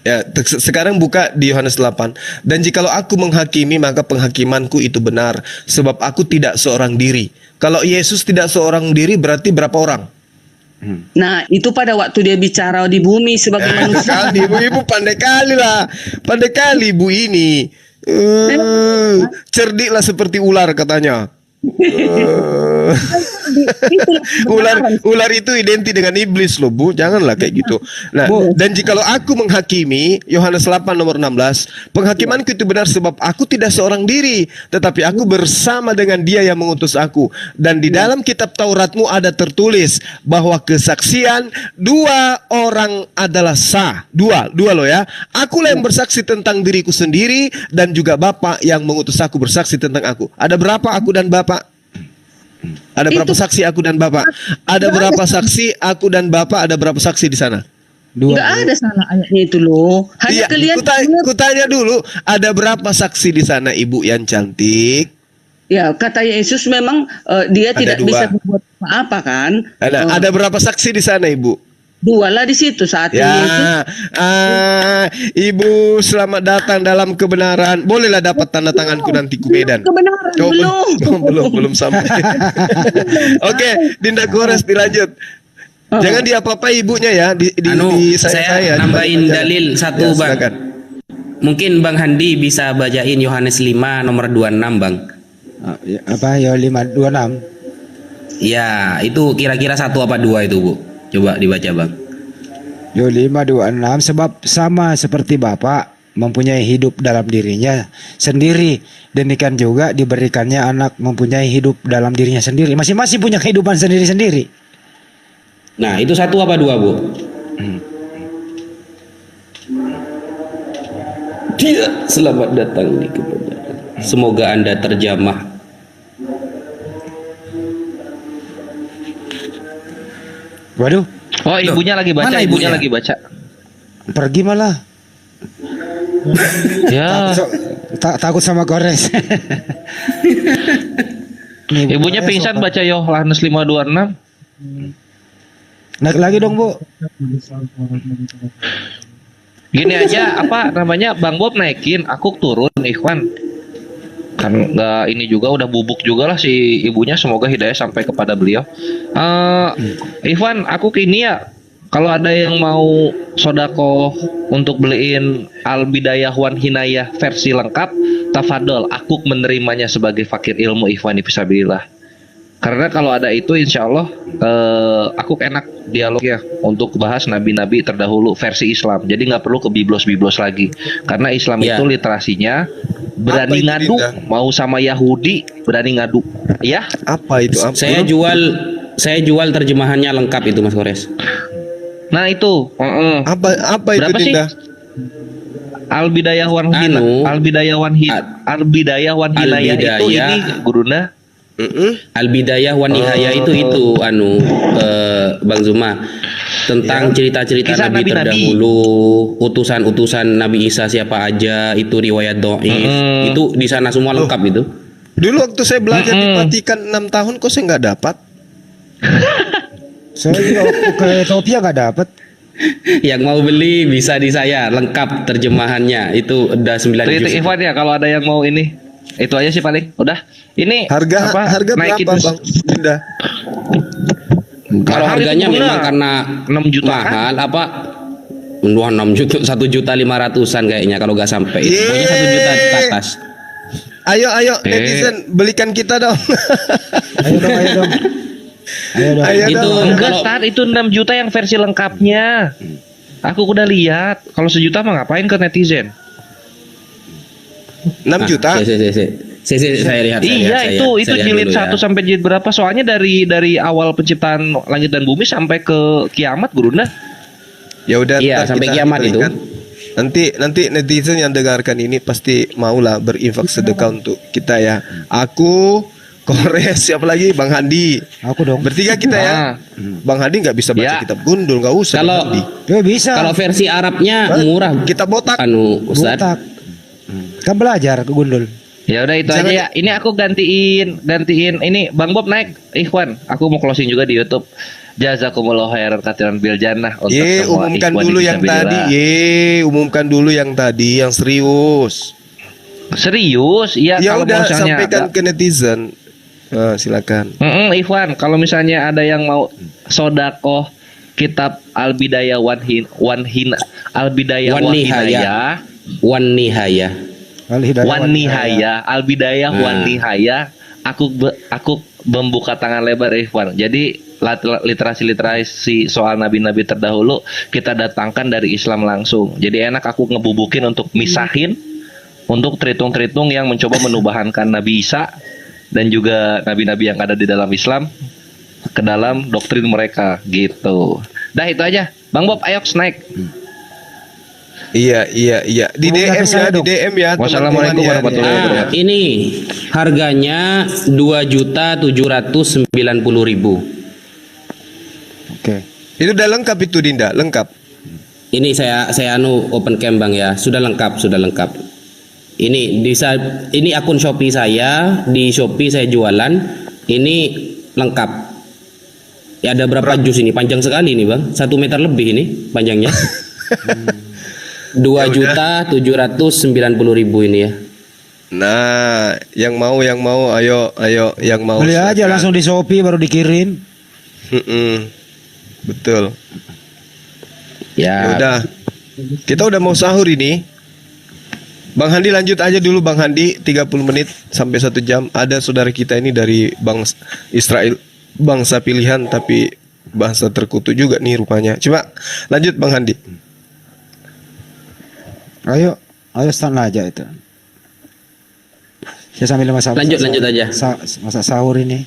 Ya, sekarang buka di Yohanes 8. Dan jikalau aku menghakimi, maka penghakimanku itu benar, sebab aku tidak seorang diri. Kalau Yesus tidak seorang diri, berarti berapa orang? Nah, itu pada waktu dia bicara di bumi sebagai manusia. Kali ibu pandai kali lah, pandai kali ibu ini. Cerdiklah seperti ular katanya. Ular itu identik dengan iblis loh, Bu. Janganlah kayak gitu. Nah, dan jikalau aku menghakimi, Yohanes 8 nomor 16, penghakimanku itu benar sebab aku tidak seorang diri, tetapi aku bersama dengan Dia yang mengutus aku. Dan di dalam kitab Tauratmu ada tertulis bahwa kesaksian 2 orang adalah sah. Dua loh ya. Akulah yang bersaksi tentang diriku sendiri, dan juga Bapa yang mengutus aku bersaksi tentang aku. Ada berapa aku dan Bapa? Ada berapa saksi aku dan Bapak? Ada berapa saksi aku dan Bapak? Ada berapa saksi di sana? 2. Nggak ada salah ayatnya itu loh. Hanya Iya, kalian kutanya dulu, ada berapa saksi di sana, Ibu yang cantik? ya kata Yesus memang dia Ada tidak 2. bisa berbuat apa kan? Ada berapa saksi di sana, Ibu? 2 lah di situ saat Yesus. Ya, Ibu selamat datang dalam kebenaran. Bolehlah dapat tanda tanganku nanti ku Medan. Kebenaran Oh, belum. belum sampai. Oke, Dinda Gores dilanjut. Jangan diapa-apa ibunya ya. Saya nambahin dalil satu, Ya, Bang. silakan. Mungkin Bang Handi bisa bacain Yohanes 5 nomor 26, Bang. Apa ya 5:26? Ya, itu kira-kira 1 apa 2 itu, Bu? Coba dibaca, Bang. 5:26 sebab sama seperti Bapa mempunyai hidup dalam dirinya sendiri, demikian juga diberikannya anak mempunyai hidup dalam dirinya sendiri. Masing-masing punya kehidupan sendiri-sendiri. Nah, itu 1 apa 2, Bu? Dia selamat datang di kebenaran. Semoga Anda terjamah. Waduh, Oh, ibunya lagi baca, mana ibunya ibunya? lagi baca. pergi malah. Ya, Takut sama Gores. Nih, ibunya Gores pingsan sopan. baca Yohanes 5:26. Naik lagi dong, Bu. Gini aja, apa namanya, Bang Bob naikin, aku turun, Ikhwan. Kan nggak ini juga udah bubuk juga lah si ibunya, semoga hidayah sampai kepada beliau. Ikhwan, aku kini ya, kalau ada yang mau sodako untuk beliin Al-Bidayah wan Hinayah versi lengkap, tafadol, aku menerimanya sebagai fakir ilmu, Ikhwan fisabilillah. Karena kalau ada itu insya Allah aku enak dialog ya untuk bahas nabi-nabi terdahulu versi Islam. Jadi nggak perlu ke biblos-biblos lagi. Karena Islam Ya. itu literasinya berani Apa itu, ngadu, Dinda? mau sama Yahudi berani ngadu. Ya, Apa itu? Apa? Saya jual terjemahannya lengkap itu, Mas Gores. nah itu. Apa itu, Berapa sih? Dinda? Al-Bidayah wan Hina, Anu. Al-Bidayah wan Al-Bidayah wan Hinayah itu Al-Bidayah. ini guruna. Al-Bidayah wan Nihayah itu Bang Zuma tentang cerita-cerita Kisah nabi nabi-nabi. terdahulu, utusan-utusan Nabi Isa siapa aja, itu riwayat dhaif. Itu di sana semua lengkap itu. Dulu waktu saya belajar di Vatikan 6 tahun, kok saya nggak dapat? Saya juga waktu ke Ethiopia nggak dapet. Yang mau beli bisa di saya, lengkap terjemahannya. Itu udah 9 Itu juz. Ikhwan ya kalau ada yang mau ini. Itu aja sih paling. Udah. Ini Harga naikin berapa, terus. Bang Dinda? Kalau Mahal harganya itu memang benar. karena 6 juta kan? mahal apa? Wah, 6 juta, 1.500.000-an kayaknya kalau nggak sampai. Pokoknya 1 juta ke atas. Ayo netizen, belikan kita dong. Ayo dong. Ayo dong. Ayo Itu dong. Enggak, kalau Star, itu 6 juta yang versi lengkapnya. Aku udah lihat. Kalau 1 juta mah ngapain ke netizen? 6 juta. Saya lihat. Iya, saya itu lihat jilid dulu ya. 1 sampai jilid berapa? Soalnya dari awal penciptaan langit dan bumi sampai ke kiamat, Gurunda. Ya udah, Iya, ntar sampai kita kiamat itu. belikan. Nanti netizen yang dengarkan ini pasti maulah berinfak sedekah untuk kita ya. Aku, Kores, siapa lagi? Bang Handi. Aku dong. Bertiga kita ya. Bang Handi nggak bisa baca Ya. kitab gundul, nggak usah. Kalau Bang Handi. Bisa. kalau versi Arabnya murah. Kita botak. Anu Ustaz. Botak. Kan belajar ke gundul. Ya udah itu Jangan- aja ya. Ini aku gantiin ini Bang Bob naik. Ikhwan, aku mau closing juga di YouTube. Jazakumullah khairan katsiran bil jannah untuk semua Umumkan ikhwan dulu di yang fisabilillah. tadi. Umumkan dulu yang tadi, yang serius. Serius? Iya Ya kalau udah, misalnya sampaikan ada- ke netizen. Nah, silakan. Ikhwan, kalau misalnya ada yang mau sodakoh kitab Al-Bidayah Al-Bidayah Wan wa Nihayah. Hidayah, Wan Nihayah. Wan Nihayah, Al-Bidayah Nah. Wan Nihayah, aku membuka tangan lebar ikhwan. Jadi literasi soal nabi-nabi terdahulu kita datangkan dari Islam langsung. Jadi enak aku ngebubukin untuk misahin untuk tritung-tritung yang mencoba menubahankan Nabi Isa dan juga nabi-nabi yang ada di dalam Islam ke dalam doktrin mereka gitu. Dah itu aja. Bang Bob, ayo naik. Iya. Di Oh, DM udah ya, saya di dong. DM ya. Wassalamualaikum teman-teman ya. warahmatullahi wabarakatuh. Ini harganya 2.790.000. Oke. Itu udah lengkap itu Dinda, lengkap. Ini saya open cam Bang ya. Sudah lengkap. Ini akun Shopee saya, di Shopee saya jualan. Ini lengkap. Ya ada berapa jus ini? Panjang sekali ini Bang. 1 meter lebih ini panjangnya. 2.790.000 ini ya. Nah, yang mau ayo yang mau. Beli aja silakan. langsung di Shopee baru dikirim. Betul. Ya. Udah. Kita udah mau sahur ini. Bang Handi lanjut aja dulu Bang Handi 30 menit sampai 1 jam. Ada saudara kita ini dari bangsa Israel, bangsa pilihan tapi bangsa terkutuk juga nih rupanya. Coba lanjut Bang Handi. Ayo stand aja itu. Saya sambil masak. Lanjut aja. Masak sahur ini.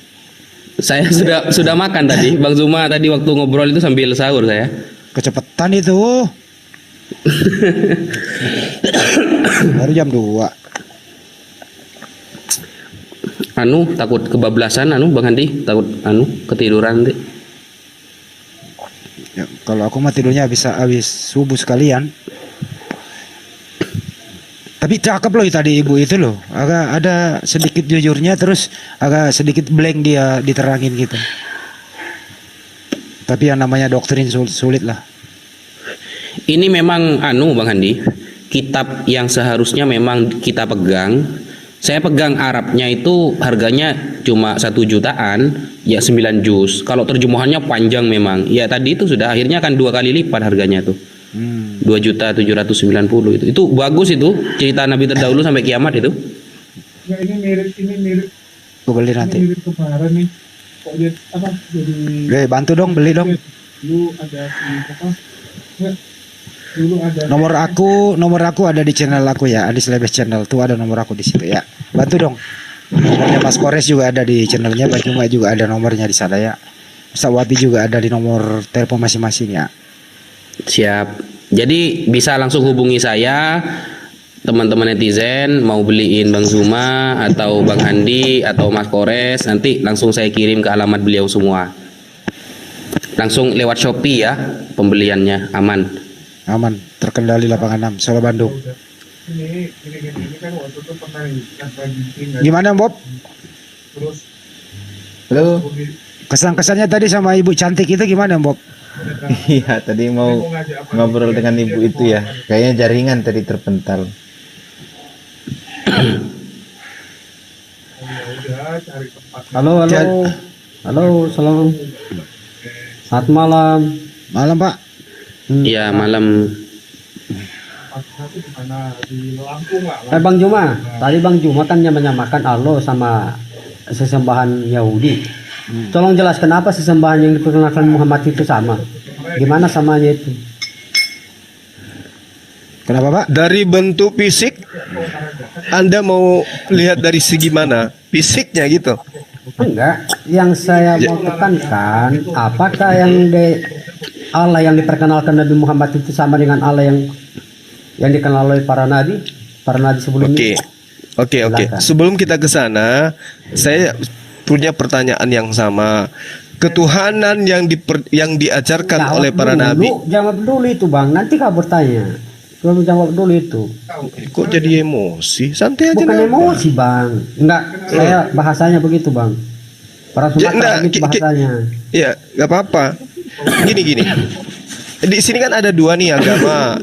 Saya sudah makan tadi. Bang Zuma tadi waktu ngobrol itu sambil sahur saya. Kecepatan itu. Baru jam 2. Takut kebablasan Bang Handi, takut ketiduran nanti. Ya, kalau aku mah tidurnya habis subuh sekalian. Tapi cakep loh tadi ibu itu loh. Agak ada sedikit jujurnya, terus agak sedikit blank dia diterangin gitu. Tapi yang namanya doktrin sulit lah. Ini memang Bang Handi, kitab yang seharusnya memang kita pegang. Saya pegang Arabnya itu harganya cuma 1 jutaan, ya 9 juz. Kalau terjemahannya panjang memang. Ya tadi itu sudah akhirnya kan 2 kali lipat harganya tuh. 2.790.000 itu. Itu bagus itu, cerita Nabi terdahulu sampai kiamat itu. Nggak, ini mirip Aku beli nanti. mirip kemarin nih. Kok dia apa jadi Bantu dong, beli dong. dulu ada si apa? Nggak, dulu ada Nomor aku ada di channel aku ya, Adis Lebes channel tuh ada nomor aku di situ ya. Bantu dong. Nomornya Mas Kores juga ada di channelnya, Bang Juma juga ada nomornya di sana ya. Sawati juga ada di nomor telepon masing-masing ya. Siap. Jadi bisa langsung hubungi saya, teman-teman netizen mau beliin Bang Zuma atau Bang Handi atau Mas Kores, nanti langsung saya kirim ke alamat beliau semua. Langsung lewat Shopee ya pembeliannya, aman. Aman, terkendali lapangan 6 Solo Bandung. ini kan waktu itu pernah bikin Gimana Bob? terus Halo. Kesan-kesannya tadi sama ibu cantik itu gimana Bob? Iya, tadi mau ngobrol dengan ibu itu ya. Kayaknya jaringan tadi terpental. udah cari tempat Halo, salam. Selamat malam. Malam Pak. Iya, malam. satu di mana di Lampung lah. Bang Juma, tadi Bang Juma kan menyamakan Allah sama sesembahan Yahudi. Tolong jelas kenapa sesembahan yang diperkenalkan Muhammad itu sama? Gimana samanya itu? Kenapa Pak? Dari bentuk fisik Anda mau lihat dari segi mana? Fisiknya gitu. Enggak, yang saya mau tekankan, apakah yang Allah yang diperkenalkan Nabi Muhammad itu sama dengan Allah yang yang dikenal oleh para nabi sebelumnya. Oke. Oke. Silakan. Sebelum kita ke sana, saya punya pertanyaan yang sama. Ketuhanan yang diajarkan oleh para nabi. Jawab dulu itu Bang, nanti kau bertanya. Belum jawab dulu itu. Kok jadi emosi? Santai aja. Bukan Napa? emosi Bang. Enggak, saya bahasanya begitu Bang. Para Sumatera begitu bahasanya. Ya, nggak apa-apa. Gini. Di sini kan ada dua nih agama.